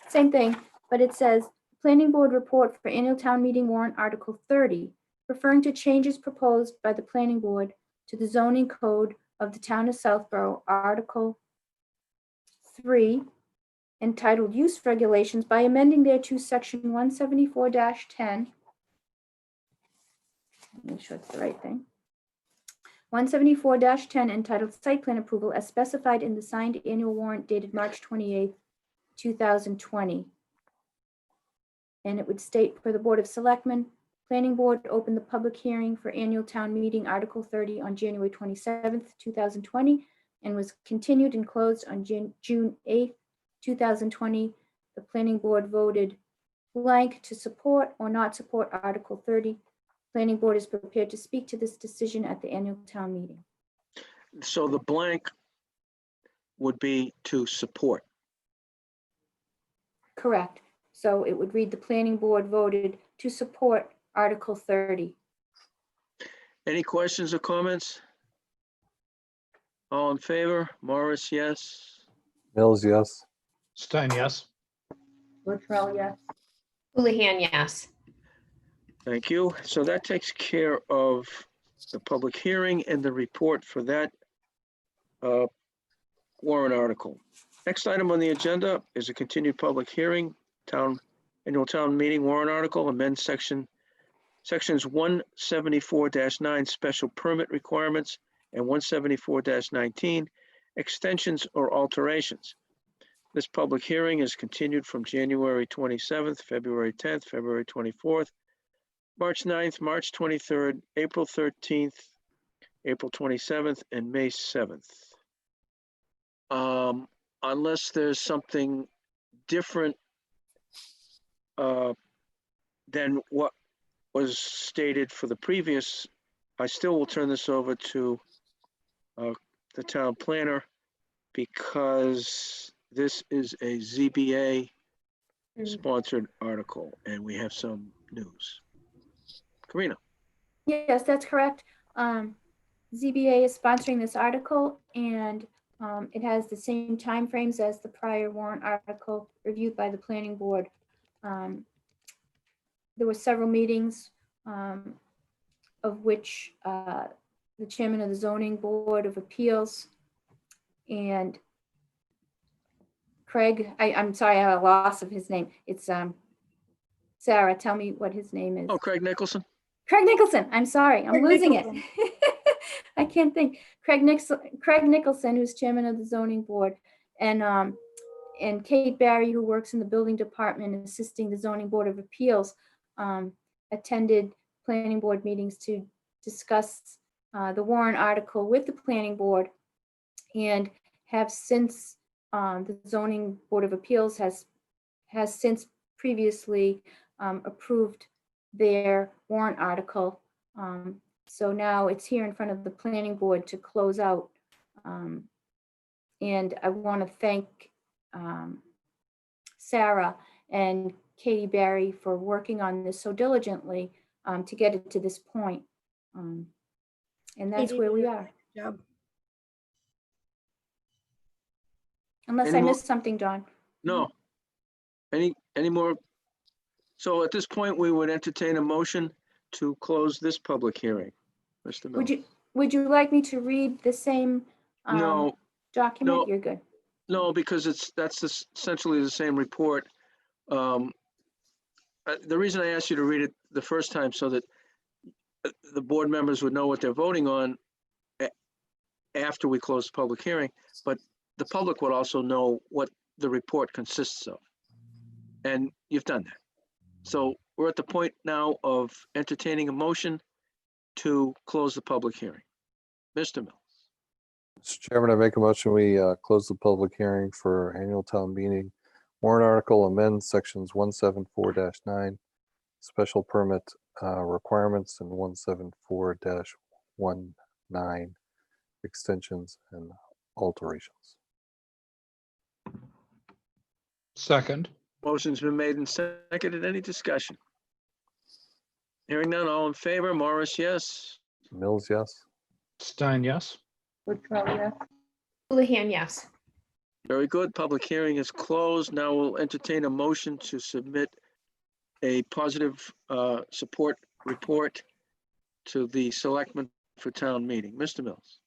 Same thing, but it says Planning Board report for annual town meeting warrant article 30, referring to changes proposed by the Planning Board to the zoning code of the Town of Southborough, Article 3, entitled Use Regulations by amending thereto Section 174-10. Make sure it's the right thing. 174-10 entitled Site Plan Approval as specified in the signed annual warrant dated March 28th, 2020. And it would state for the Board of Selectmen, Planning Board opened the public hearing for annual town meeting Article 30 on January 27th, 2020, and was continued and closed on June 8th, 2020. The Planning Board voted blank to support or not support Article 30. Planning Board is prepared to speak to this decision at the annual town meeting. So the blank would be to support. Correct. So it would read the Planning Board voted to support Article 30. Any questions or comments? All in favor? Morris, yes. Mills, yes. Stein, yes. Latrell, yes. Houlihan, yes. Thank you. So that takes care of the public hearing and the report for that warrant article. Next item on the agenda is a continued public hearing, annual town meeting warrant article, amend sections 174-9 special permit requirements and 174-19 extensions or alterations. This public hearing is continued from January 27th, February 10th, February 24th, March 9th, March 23rd, April 13th, April 27th, and May 7th. Unless there's something different than what was stated for the previous, I still will turn this over to the town planner because this is a ZBA sponsored article and we have some news. Karina. Yes, that's correct. ZBA is sponsoring this article and it has the same timeframes as the prior warrant article reviewed by the Planning Board. There were several meetings of which the chairman of the Zoning Board of Appeals and Craig, I'm sorry, I have a loss of his name. It's Sarah, tell me what his name is. Oh, Craig Nicholson. Craig Nicholson, I'm sorry, I'm losing it. I can't think. Craig Nicholson, who's chairman of the zoning board, and Kate Barry, who works in the building department and assisting the zoning board of appeals, attended planning board meetings to discuss the warrant article with the planning board, and have since the zoning board of appeals has since previously approved their warrant article. So now it's here in front of the planning board to close out. And I want to thank Sarah and Katie Barry for working on this so diligently to get it to this point. And that's where we are. Job. Unless Any I more- missed something, Dawn. No. Any more? So at this point, we would entertain a motion to close this public hearing. Mr. Mills. Would you like me to read the same No, document? no. You're good. no, because that's essentially the same report. The reason I asked you to read it the first time so that the board members would know what they're voting on after we close the public hearing, but the public would also know what the report consists of. And you've done that. So we're at the point now of entertaining a motion to close the public hearing. Mr. Mills. Mr. Chairman, I make a motion, we close the public hearing for annual town meeting Warrant article amends sections 174-9, special permit requirements, and 174-19, extensions and alterations. Second, Motion's been made and seconded. Any discussion? Hearing none, all in favor, Morris, yes. Mills, yes. Stein, yes. Latrell, yes. Houlihan, yes. Very good. Public hearing is closed. Now we'll entertain a motion to submit a positive support report to the selectmen for town meeting. Mr. Mills.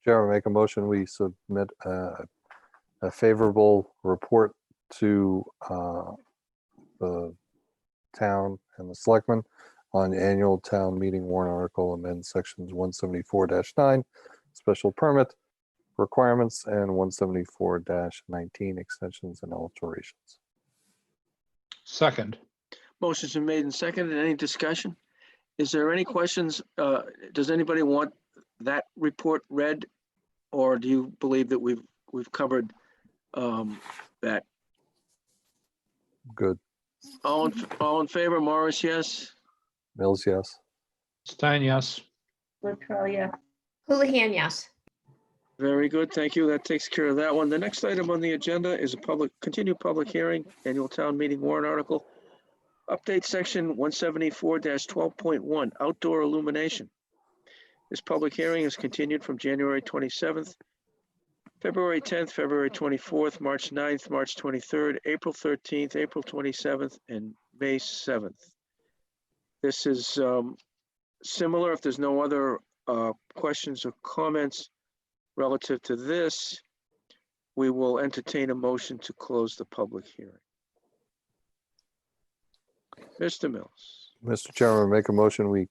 Chair, I make a motion, we submit a favorable report to the town and the selectmen on annual town meeting warrant article amend sections 174-9, special permit requirements, and 174-19, extensions and alterations. Second, Motion's been made and seconded. Any discussion? Is there any questions? Does anybody want that report read? Or do you believe that we've covered that? Good. All in favor, Morris, yes? Mills, yes. Stein, yes. Latrell, yes. Houlihan, yes. Very good, thank you. That takes care of that one. The next item on the agenda is a continued public hearing, annual town meeting warrant article. Update section 174-12.1, outdoor illumination. This public hearing is continued from January 27th, February 10th, February 24th, March 9th, March 23rd, April 13th, April 27th, and May 7th. This is similar. If there's no other questions or comments relative to this, we will entertain a motion to close the public hearing. Mr. Mills. Mr. Chairman, make a motion, we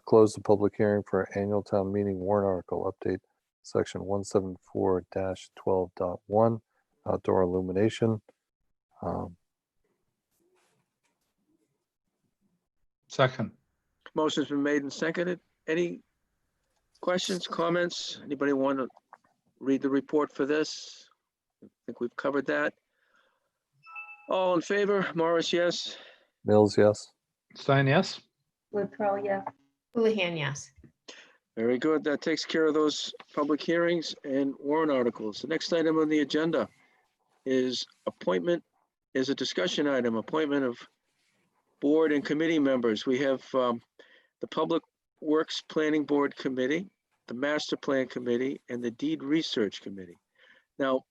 close the public hearing for annual town meeting warrant article update section 174-12.1, outdoor illumination. Second, Motion's been made and seconded. Any questions, comments? Anybody want to read the report for this? I think we've covered that. All in favor, Morris, yes? Mills, yes. Stein, yes. Latrell, yes. Houlihan, yes. Very good. That takes care of those public hearings and warrant articles. The next item on the agenda is a discussion item, appointment of board and committee members. We have the Public Works Planning Board Committee, the Master Plan Committee, and the Deed Research Committee. Now,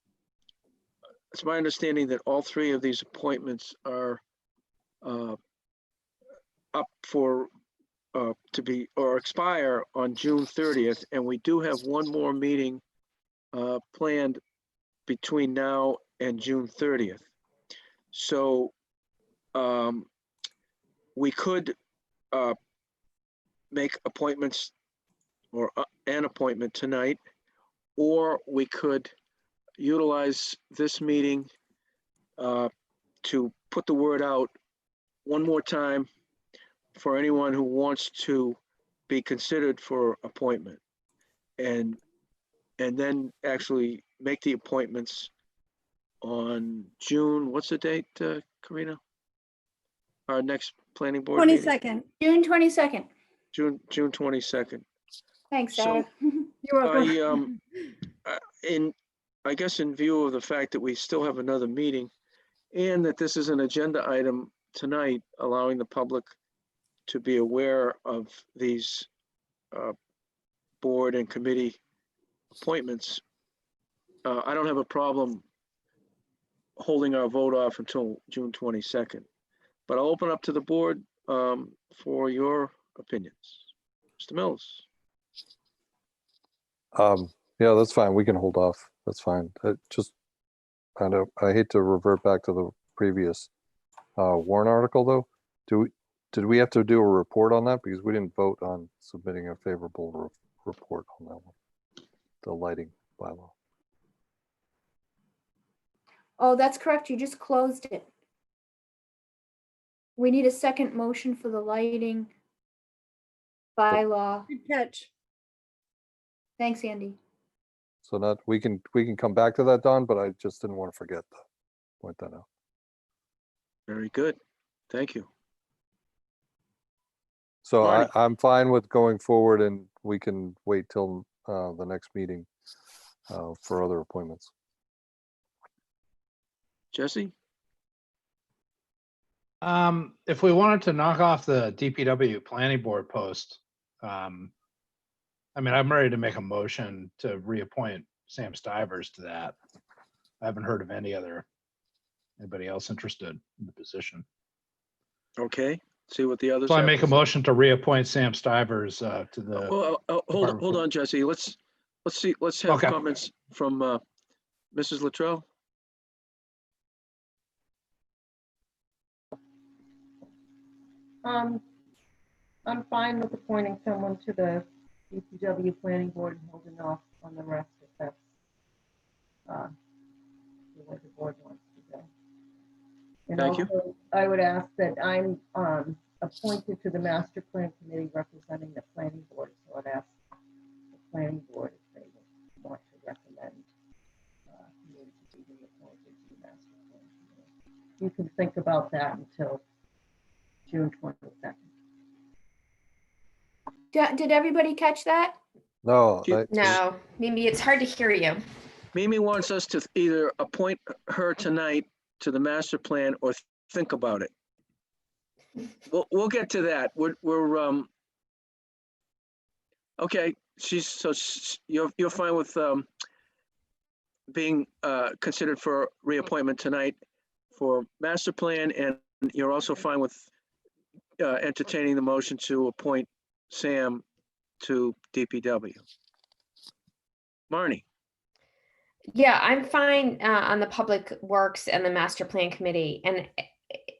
it's my understanding that all three of these appointments are up for to be or expire on June 30th, and we do have one more meeting planned between now and June 30th. So we could make appointments or an appointment tonight, or we could utilize this meeting to put the word out one more time for anyone who wants to be considered for appointment, and then actually make the appointments on June, what's the date, Karina? Our next planning board meeting? 22nd. June 22nd. June 22nd. Thanks, So- Sarah. You're welcome. I guess in view of the fact that we still have another meeting and that this is an agenda item tonight, allowing the public to be aware of these board and committee appointments, I don't have a problem holding our vote off until June 22nd. But I'll open up to the board for your opinions. Mr. Mills. Yeah, that's fine. We can hold off. That's fine. Just kind of, I hate to revert back to the previous warrant article though. Did we have to do a report on that? Because we didn't vote on submitting a favorable report on that one. The lighting bylaw. Oh, that's correct. You just closed it. We need a second motion for the lighting bylaw. Good catch. Thanks, Andy. So we can come back to that, Don, but I just didn't want to forget that. point that out. Very good. Thank you. So Marty. I'm fine with going forward, and we can wait till the next meeting for other appointments. Jesse? If we wanted to knock off the DPW planning board post, I mean, I'm ready to make a motion to reappoint Sam Stivers to that. I haven't heard of anybody else interested in the position. Okay, see what the others So I have make to a say. motion to reappoint Sam Stivers to the, Hold on, Jesse. Let's have Okay. comments from Mrs. Luttrell. I'm fine with appointing someone to the DPW planning board and holding off on the rest if that's the way the board wants to go. And Thank you. also, I would ask that I'm appointed to the master plan committee representing the planning board. So I'd ask the planning board if they would want to recommend me to be reappointed to the master plan committee. You can think about that until June 22nd. Did everybody catch that? No, No, Mimi, it's hard to hear you. Mimi wants us to either appoint her tonight to the master plan or think about it. We'll get to that. We're okay. You're fine with being considered for reappointment tonight for master plan, and you're also fine with entertaining the motion to appoint Sam to DPW. Marnie? Yeah, I'm fine on the Public Works and the Master Plan Committee. And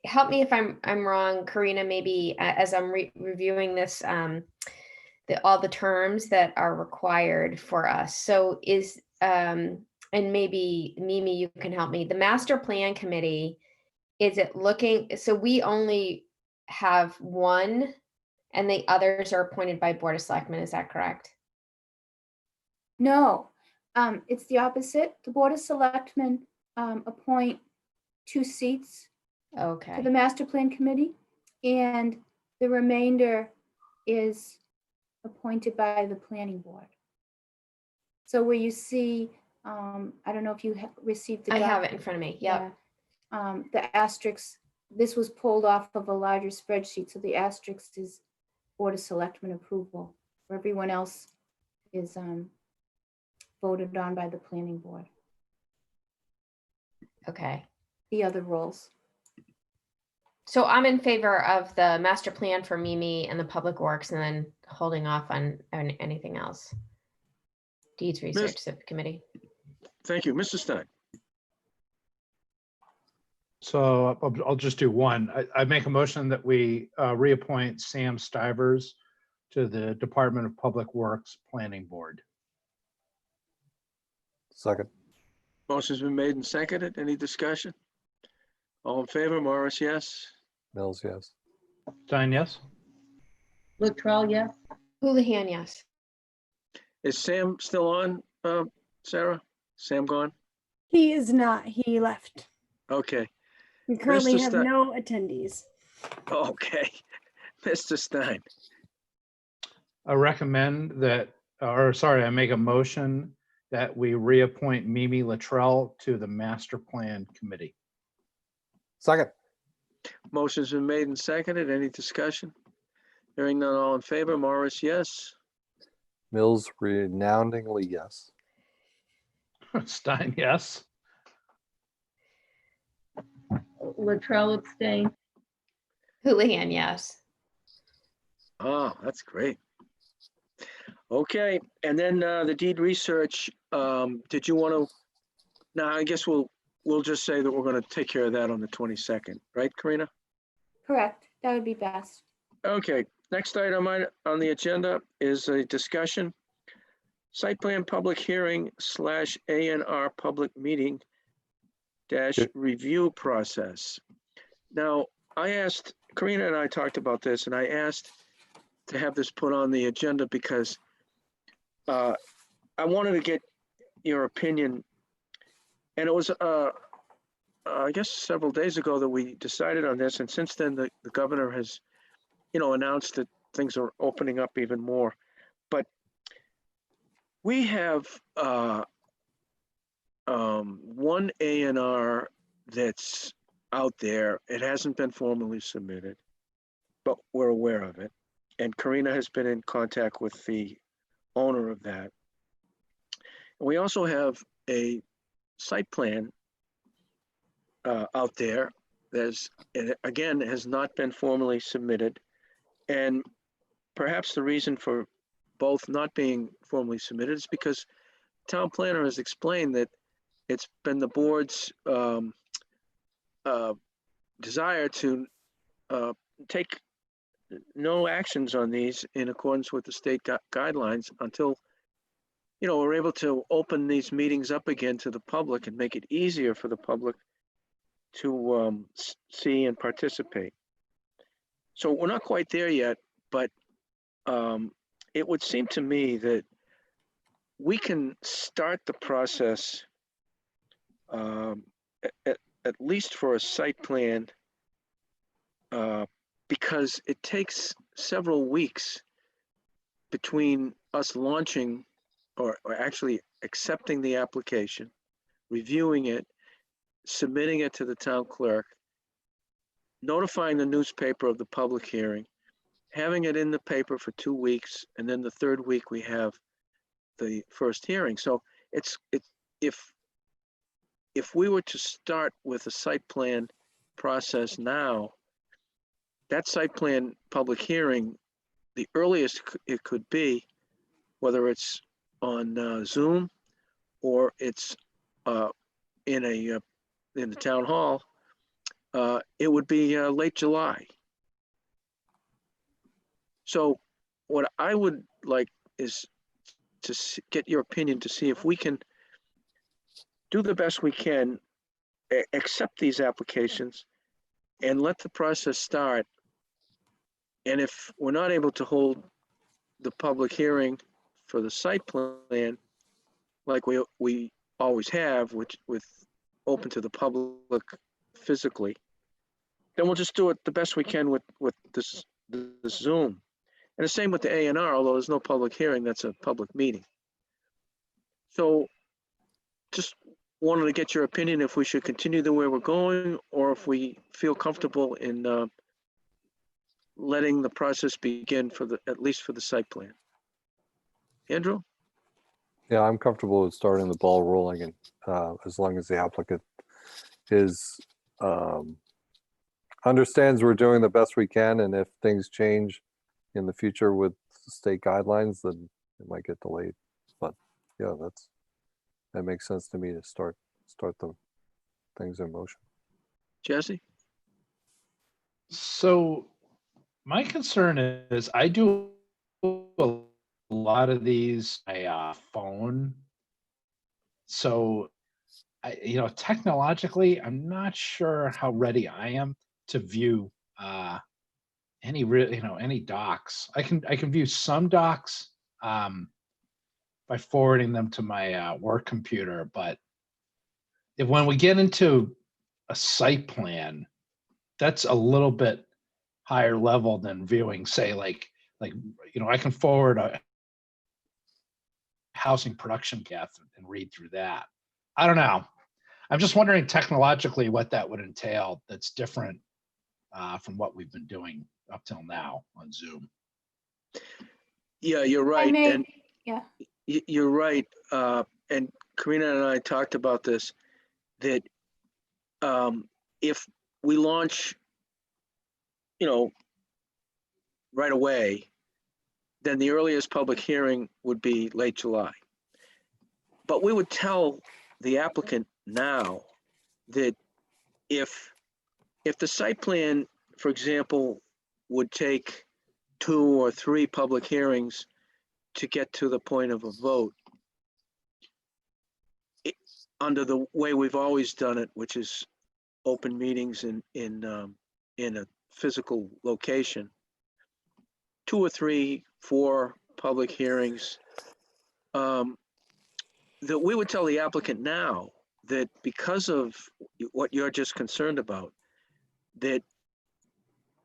help me if I'm wrong, Karina, maybe as I'm reviewing this, all the terms that are required for us. So and maybe Mimi, you can help me. The Master Plan Committee, is it looking, so we only have one and the others are appointed by Board of Selectmen, is that correct? No, it's the opposite. The Board of Selectmen appoint 2 seats to the Okay, master plan committee, and the remainder is appointed by the planning board. So where you see, I don't know if you have received the I have it doc- in front of me. Yep. Yeah. The asterisk, this was pulled off of a larger spreadsheet, so the asterisk is Board of Selectmen approval. For everyone else is voted on by the planning board, Okay. the other roles. So I'm in favor of the master plan for Mimi and the Public Works, and then holding off on anything else. Deeds Research Subcommittee. Thank you. Mr. Stein? so I'll just do one. I make a motion that we reappoint Sam Stivers to the Department of Public Works Planning Board. second. Motion's been made and seconded. Any discussion? All in favor? Morris, yes. Mills, yes. Stein, yes? Latrell, yes? Houlihan, yes. Is Sam still on, Sarah? Sam gone? He is not. He left. Okay, We currently Mr. have Stein. no attendees. okay. Mr. Stein? I recommend that, I make a motion that we reappoint Mimi Latrell to the Master Plan Committee. Second. Motion's been made and seconded. Any discussion? Hearing none, all in favor? Morris, yes. Mills, resoundingly yes. Stein, yes? Latrell abstain. Houlihan, yes. Oh, that's great. Okay, and then the deed research, did you want to, now I guess we'll just say that we're going to take care of that on the 22nd, right, Karina? Correct, that would be best. Okay, next item on the agenda is a discussion. Site plan public hearing / A&R public meeting - review process. Now, I asked, Karina and I talked about this, and I asked to have this put on the agenda because I wanted to get your opinion. And it was a I guess several days ago that we decided on this, and since then the governor has, announced that things are opening up even more. But we have one A&R that's out there. It hasn't been formally submitted, but we're aware of it. And Karina has been in contact with the owner of that. And we also have a site plan out there that's, again, has not been formally submitted. And perhaps the reason for both not being formally submitted is because town planner has explained that it's been the board's desire to take no actions on these in accordance with the state guidelines until, we're able to open these meetings up again to the public and make it easier for the public to see and participate. So we're not quite there yet, but it would seem to me that we can start the process at least for a site plan because it takes several weeks between us launching or actually accepting the application, reviewing it, submitting it to the town clerk, notifying the newspaper of the public hearing, having it in the paper for 2 weeks, and then the third week we have the first hearing. So if we were to start with a site plan process now, that site plan public hearing, the earliest it could be, whether it's on Zoom or it's in the town hall, it would be late July. So what I would like is to get your opinion to see if we can do the best we can, accept these applications and let the process start. And if we're not able to hold the public hearing for the site plan, like we always have, which with open to the public physically, then we'll just do it the best we can with this Zoom. And the same with the A&R, although there's no public hearing, that's a public meeting. So just wanted to get your opinion if we should continue the way we're going or if we feel comfortable in letting the process begin at least for the site plan. Andrew? Yeah, I'm comfortable with starting the ball rolling, and as long as the applicant is understands we're doing the best we can, and if things change in the future with state guidelines, then it might get delayed. But yeah, that makes sense to me to start the things in motion. Jesse? So my concern is I do a lot of these by phone. So technologically, I'm not sure how ready I am to view any docs. I can view some docs by forwarding them to my work computer, but when we get into a site plan, that's a little bit higher level than viewing, say, like I can forward a housing production path and read through that. I don't know. I'm just wondering technologically what that would entail that's different from what we've been doing up till now on Zoom. Yeah, you're right. And Yeah. you're right. And Karina and I talked about this, that if we launch, right away, then the earliest public hearing would be late July. But we would tell the applicant now that if the site plan, for example, would take 2 or 3 public hearings to get to the point of a vote, under the way we've always done it, which is open meetings in a physical location, 2 or 3, 4 public hearings, that we would tell the applicant now that because of what you're just concerned about, that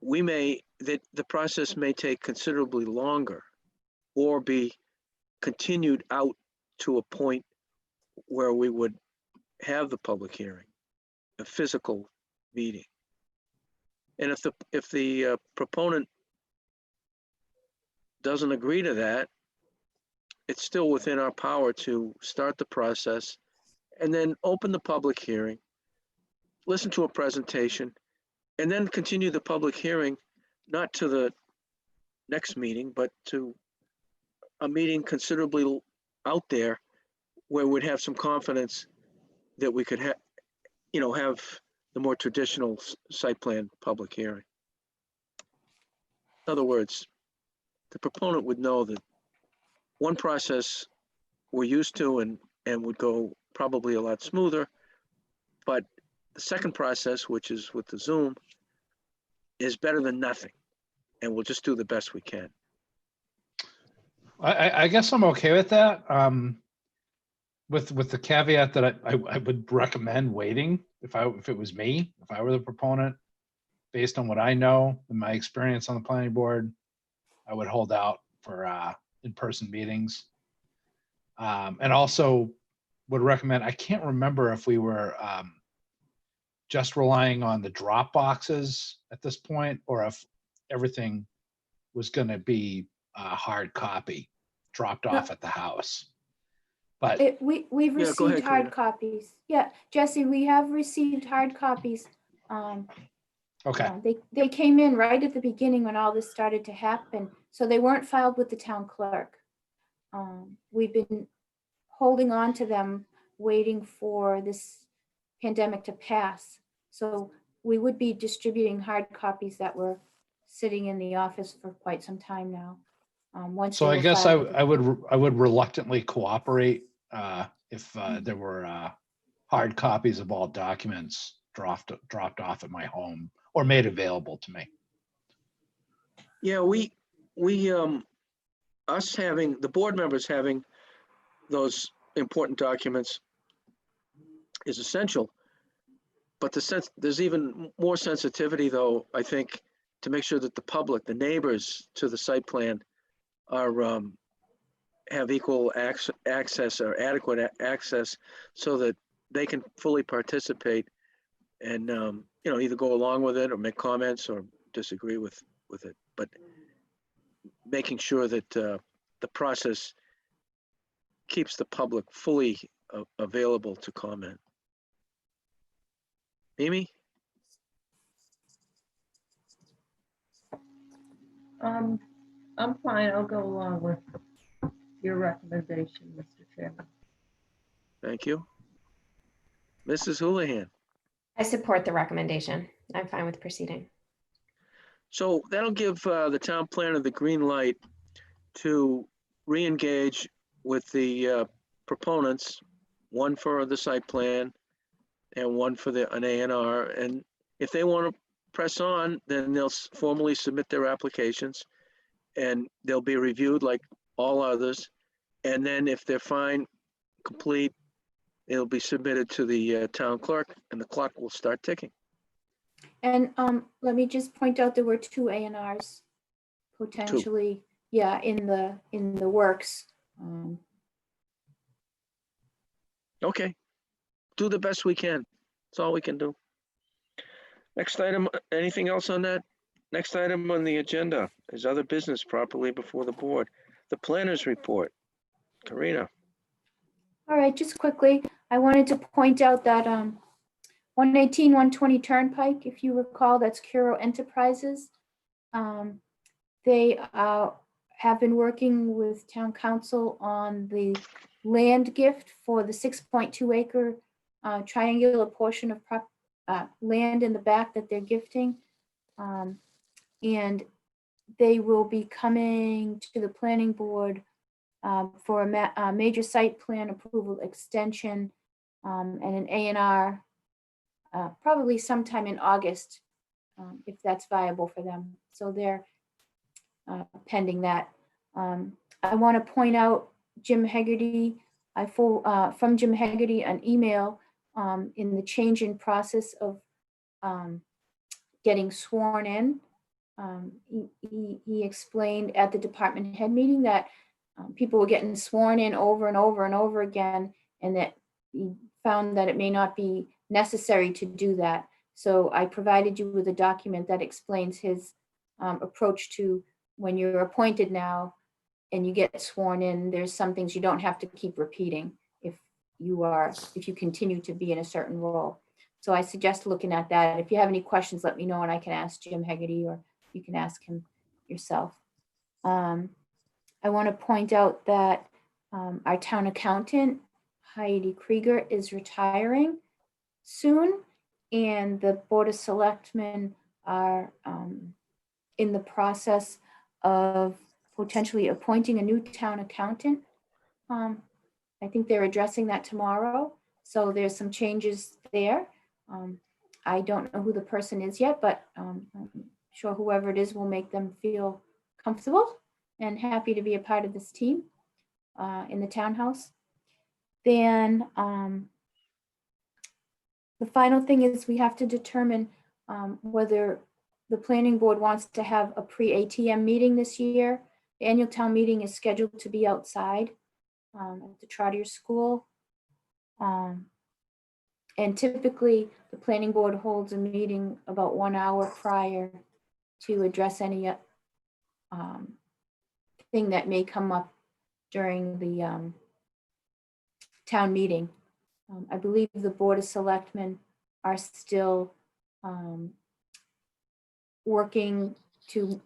the process may take considerably longer or be continued out to a point where we would have the public hearing, a physical meeting. And if the proponent doesn't agree to that, it's still within our power to start the process and then open the public hearing, listen to a presentation, and then continue the public hearing, not to the next meeting, but to a meeting considerably out there where we'd have some confidence that we could have the more traditional site plan public hearing. In other words, the proponent would know that one process we're used to and would go probably a lot smoother, but the second process, which is with the Zoom, is better than nothing, and we'll just do the best we can. I guess I'm okay with that. With the caveat that I would recommend waiting if it was me, if I were the proponent, based on what I know and my experience on the planning board, I would hold out for in-person meetings. And also would recommend, I can't remember if we were just relying on the drop boxes at this point, or if everything was going to be a hard copy dropped off at the house. But We've Yeah, go received ahead, Karina. hard copies. Yeah, Jesse, we have received hard copies. okay, They came in right at the beginning when all this started to happen, so they weren't filed with the town clerk. We've been holding on to them, waiting for this pandemic to pass. So we would be distributing hard copies that were sitting in the office for quite some time now. Once so they I were guess filed with the- I would reluctantly cooperate if there were hard copies of all documents dropped off at my home or made available to me. Yeah, us having, the board members having those important documents is essential. But there's even more sensitivity though, I think, to make sure that the public, the neighbors to the site plan are, have equal access or adequate access so that they can fully participate and, either go along with it or make comments or disagree with it. But making sure that the process keeps the public fully available to comment. Mimi? I'm fine. I'll go along with your recommendation, Mr. Chairman. Thank you. Mrs. Houlihan. I support the recommendation. I'm fine with proceeding. So that'll give the town planner the green light to re-engage with the proponents, one for the site plan and one for an A&R. And if they want to press on, then they'll formally submit their applications and they'll be reviewed like all others. And then if they're fine, complete, it'll be submitted to the town clerk and the clock will start ticking. And let me just point out, there were 2 A&Rs potentially, yeah, in the works. Okay, do the best we can. That's all we can do. Next item, anything else on that? Next item on the agenda is other business properly before the board. The planner's report. Karina. All right, just quickly, I wanted to point out that 118, 120 Turnpike, if you recall, that's Curo Enterprises. They have been working with town council on the land gift for the 6.2 acre triangular portion of land in the back that they're gifting. And they will be coming to the planning board for a major site plan approval extension and an A&R probably sometime in August, if that's viable for them. So they're pending that. I want to point out Jim Hegarty. From Jim Hegarty an email in the change in process of getting sworn in. He explained at the department head meeting that people were getting sworn in over and over and over again, and that he found that it may not be necessary to do that. So I provided you with a document that explains his approach to when you're appointed now and you get sworn in, there's some things you don't have to keep repeating if you continue to be in a certain role. So I suggest looking at that. If you have any questions, let me know and I can ask Jim Hegarty, or you can ask him yourself. I want to point out that our town accountant, Heidi Krieger, is retiring soon, and the Board of Selectmen are in the process of potentially appointing a new town accountant. I think they're addressing that tomorrow, so there's some changes there. I don't know who the person is yet, but I'm sure whoever it is will make them feel comfortable and happy to be a part of this team in the townhouse. Then the final thing is we have to determine whether the planning board wants to have a pre-ATM meeting this year. The annual town meeting is scheduled to be outside at the Trotter School. And typically the planning board holds a meeting about 1 hour prior to address any thing that may come up during the town meeting. I believe the Board of Selectmen are still working to,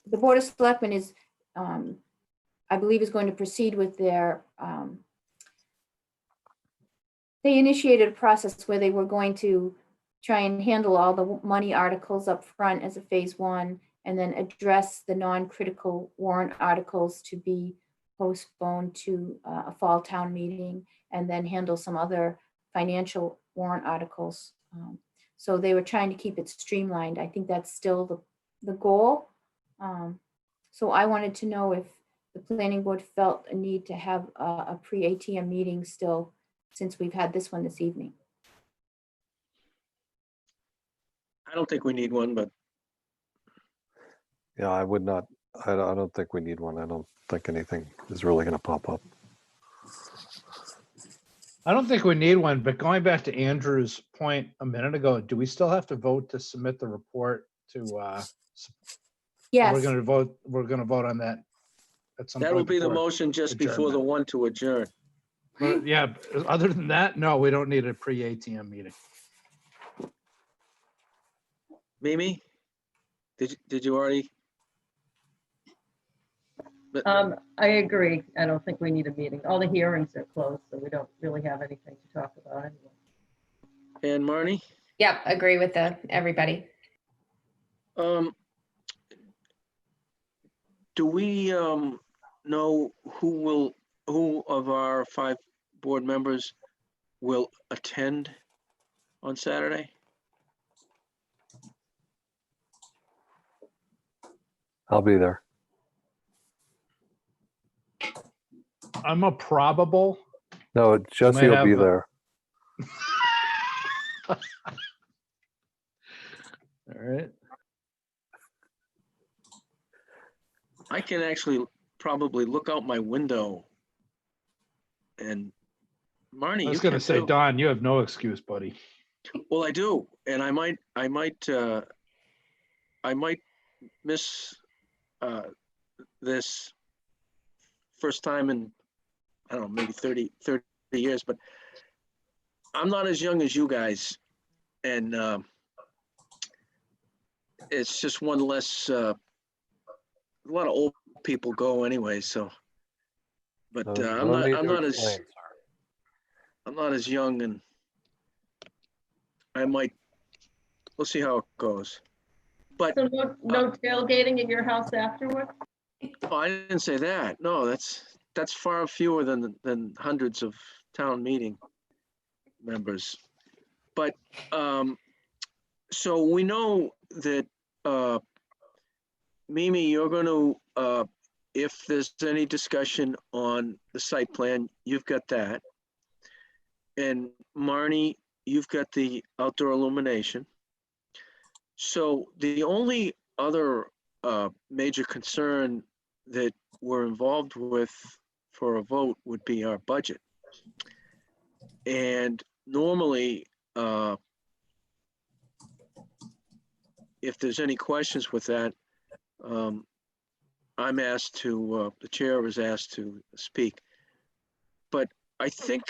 the Board of Selectmen is, I believe, is going to proceed with their, they initiated a process where they were going to try and handle all the money articles up front as a phase one, and then address the non-critical warrant articles to be postponed to a fall town meeting, and then handle some other financial warrant articles. So they were trying to keep it streamlined. I think that's still the goal. So I wanted to know if the planning board felt a need to have a pre-ATM meeting still, since we've had this one this evening. I don't think we need one, but Yeah, I would not, I don't think we need one. I don't think anything is really going to pop up. I don't think we need one, but going back to Andrew's point a minute ago, do we still have to vote to submit the report to? Yes. We're going to vote on that at some point. that'll be the before motion just before the adjournment. one to adjourn. But yeah, other than that, no, we don't need a pre-ATM meeting. Mimi, did you already? I agree. I don't think we need a meeting. All the hearings are closed, so we don't really have anything to talk about anyway. And Marnie? Yep, agree with everybody. Do we know who of our 5 board members will attend on Saturday? I'll be there. I'm a probable. No, Jesse will be have, there. All right. I can actually probably look out my window. And Marnie, I you was going can to say, too. Don, you have no excuse, buddy. Well, I do, and I might miss this first time in, I don't know, maybe 30 years, but I'm not as young as you guys, and it's just one less. A lot of old people go anyway, so. But I'm not as young, and I might. We'll see how it goes. But So no tailgating at your house afterward? oh, I didn't say that. No, that's far fewer than hundreds of town meeting members. But so we know that Mimi, you're going to if there's any discussion on the site plan, you've got that. And Marnie, you've got the outdoor illumination. So the only other major concern that we're involved with for a vote would be our budget. And normally, if there's any questions with that, I'm asked to, the chair is asked to speak. But I think,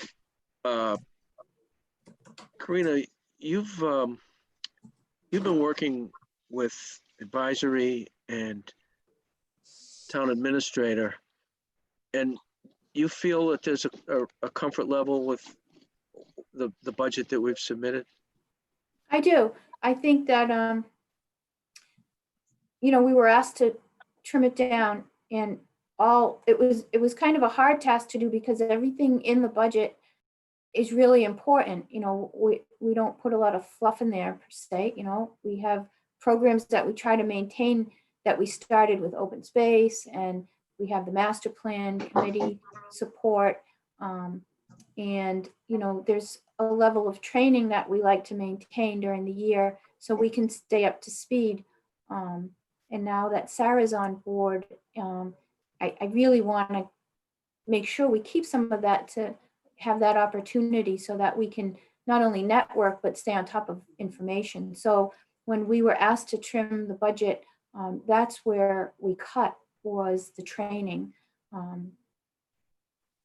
Karina, you've been working with advisory and town administrator, and you feel that there's a comfort level with the budget that we've submitted? I do. I think that, you know, we were asked to trim it down, and it was kind of a hard task to do because everything in the budget is really important. You know, we don't put a lot of fluff in there per se. You know, we have programs that we try to maintain that we started with open space, and we have the master plan committee support. And, you know, there's a level of training that we like to maintain during the year so we can stay up to speed. And now that Sarah's on board, I really want to make sure we keep some of that to have that opportunity so that we can not only network, but stay on top of information. So when we were asked to trim the budget, that's where we cut, was the training.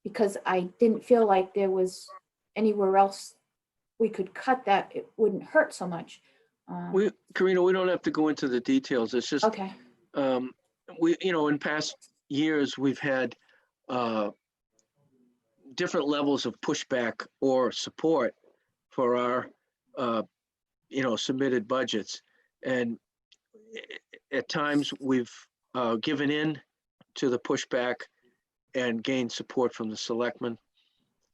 Because I didn't feel like there was anywhere else we could cut that it wouldn't hurt so much. Karina, we don't have to go into the details. It's just, Okay. we, you know, in past years, we've had different levels of pushback or support for our, you know, submitted budgets. And at times we've given in to the pushback and gained support from the selectmen.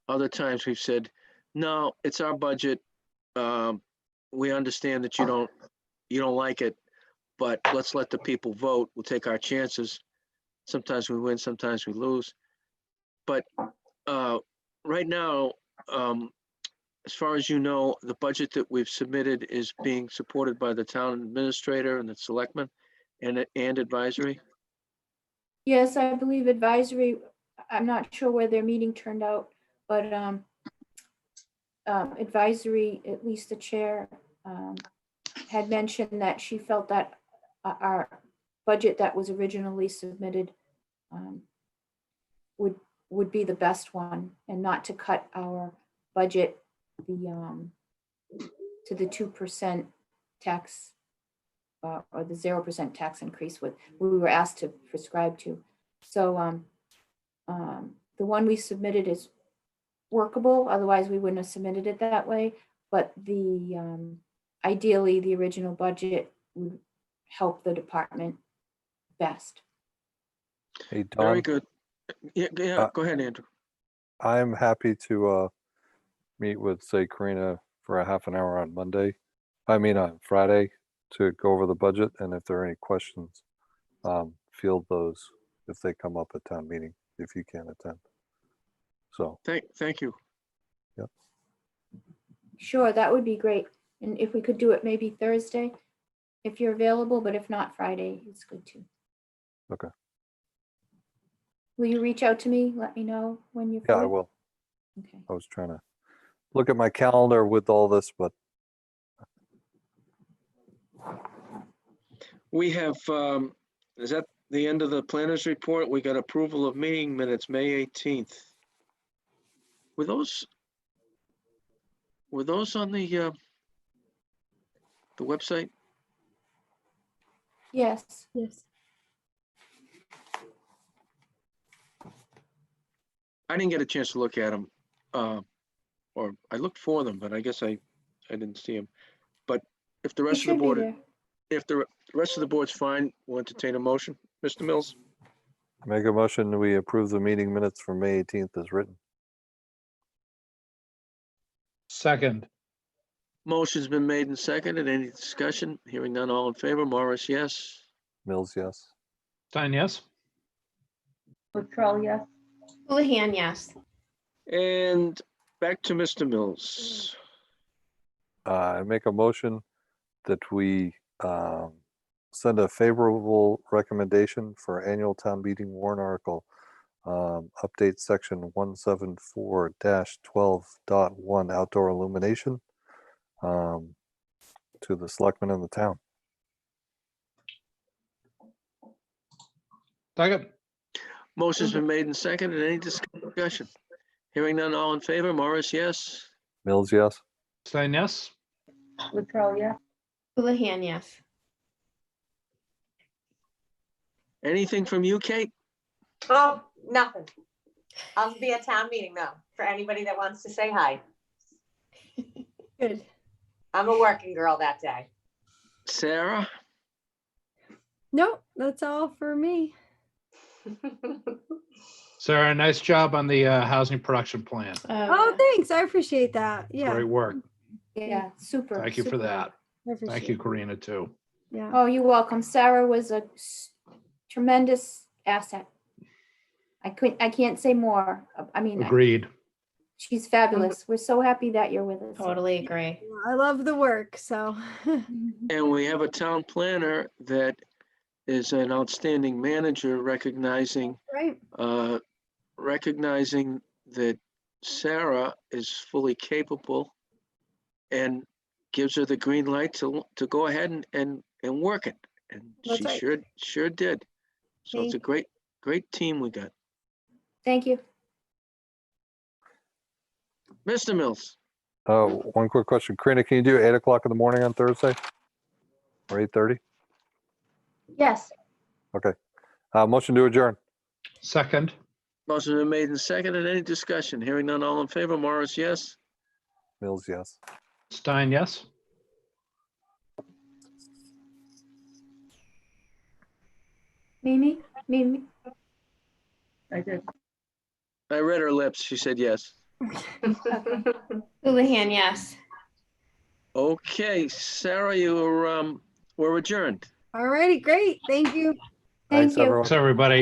Other times we've said, no, it's our budget. We understand that you don't like it, but let's let the people vote. We'll take our chances. Sometimes we win, sometimes we lose. But right now, as far as you know, the budget that we've submitted is being supported by the town administrator and the selectmen and advisory. Yes, I believe advisory, I'm not sure where their meeting turned out, but advisory, at least the chair, had mentioned that she felt that our budget that was originally submitted would be the best one, and not to cut our budget to the 2% tax or the 0% tax increase we were asked to prescribe to. So the one we submitted is workable, otherwise we wouldn't have submitted it that way. But the ideally, the original budget would help the department best. Hey, Don. Very good. Yeah, go ahead, Andrew. I'm happy to meet with, say, Karina for a half an hour on on Friday, to go over the budget, and if there are any questions, field those if they come up at town meeting, if you can attend. So. Thank you. Yep. Sure, that would be great. And if we could do it maybe Thursday, if you're available, but if not, Friday, it's good too. Okay. Will you reach out to me? Let me know when you're. Yeah, I will. Okay. I was trying to look at my calendar with all this, but We have, is that the end of the planners report? We got approval of meeting minutes, May 18th. Were those on the website? Yes. Yes. I didn't get a chance to look at them, or I looked for them, but I guess I didn't see them. But if the rest of the board, if the rest of the board's fine, we'll entertain a motion. Mr. Mills? make a motion that we approve the meeting minutes for May 18th as written. Second. Motion's been made and seconded. Any discussion? Hearing none, all in favor. Morris, yes. Mills, yes. Stein, yes. Latrell, yes. Houlihan, yes. And Back to Mr. Mills. I make a motion that we send a favorable recommendation for annual town meeting warrant article. Update section 174-12.1 outdoor illumination to the selectmen in the town. Second. Motion's been made and seconded. Any discussion? Hearing none, all in favor? Morris, yes. Mills, yes. Stein, yes. Latrell, yeah. Houlihan, yes. Anything from you, Kate? Oh, nothing. I'll be at town meeting though, for anybody that wants to say hi. Good. I'm a working girl that day. Sarah? Nope, that's all for me. Sarah, nice job on the housing production plan. Oh, thanks. I appreciate that. Yeah. Great work. Yeah, super. Thank you for super. that. I appreciate Thank you, it. Karina, too. Yeah. Oh, you're welcome. Sarah was a tremendous asset. I can't say more. I mean, Agreed. she's fabulous. We're so happy that you're with us. Totally agree. I love the work, so. And we have a town planner that is an outstanding manager, recognizing Right. recognizing that Sarah is fully capable and gives her the green light to go ahead and work it. And That's she right. sure did. So it's a Thank great team we got. Thank you. Mr. Mills, One quick question. Karina, can you do 8 o'clock in the morning on Thursday? Or 8:30? Yes. Okay. Motion to adjourn. Second. motion been made and seconded. Any discussion? Hearing none, all in favor? Morris, yes. Mills, yes. Stein, yes. Mimi? Mimi? I did. I read her lips. She said yes. Houlihan, yes. Okay, Sarah, we're adjourned. All righty, great. Thank you. Thank Thanks, you. everyone. Thanks, everybody.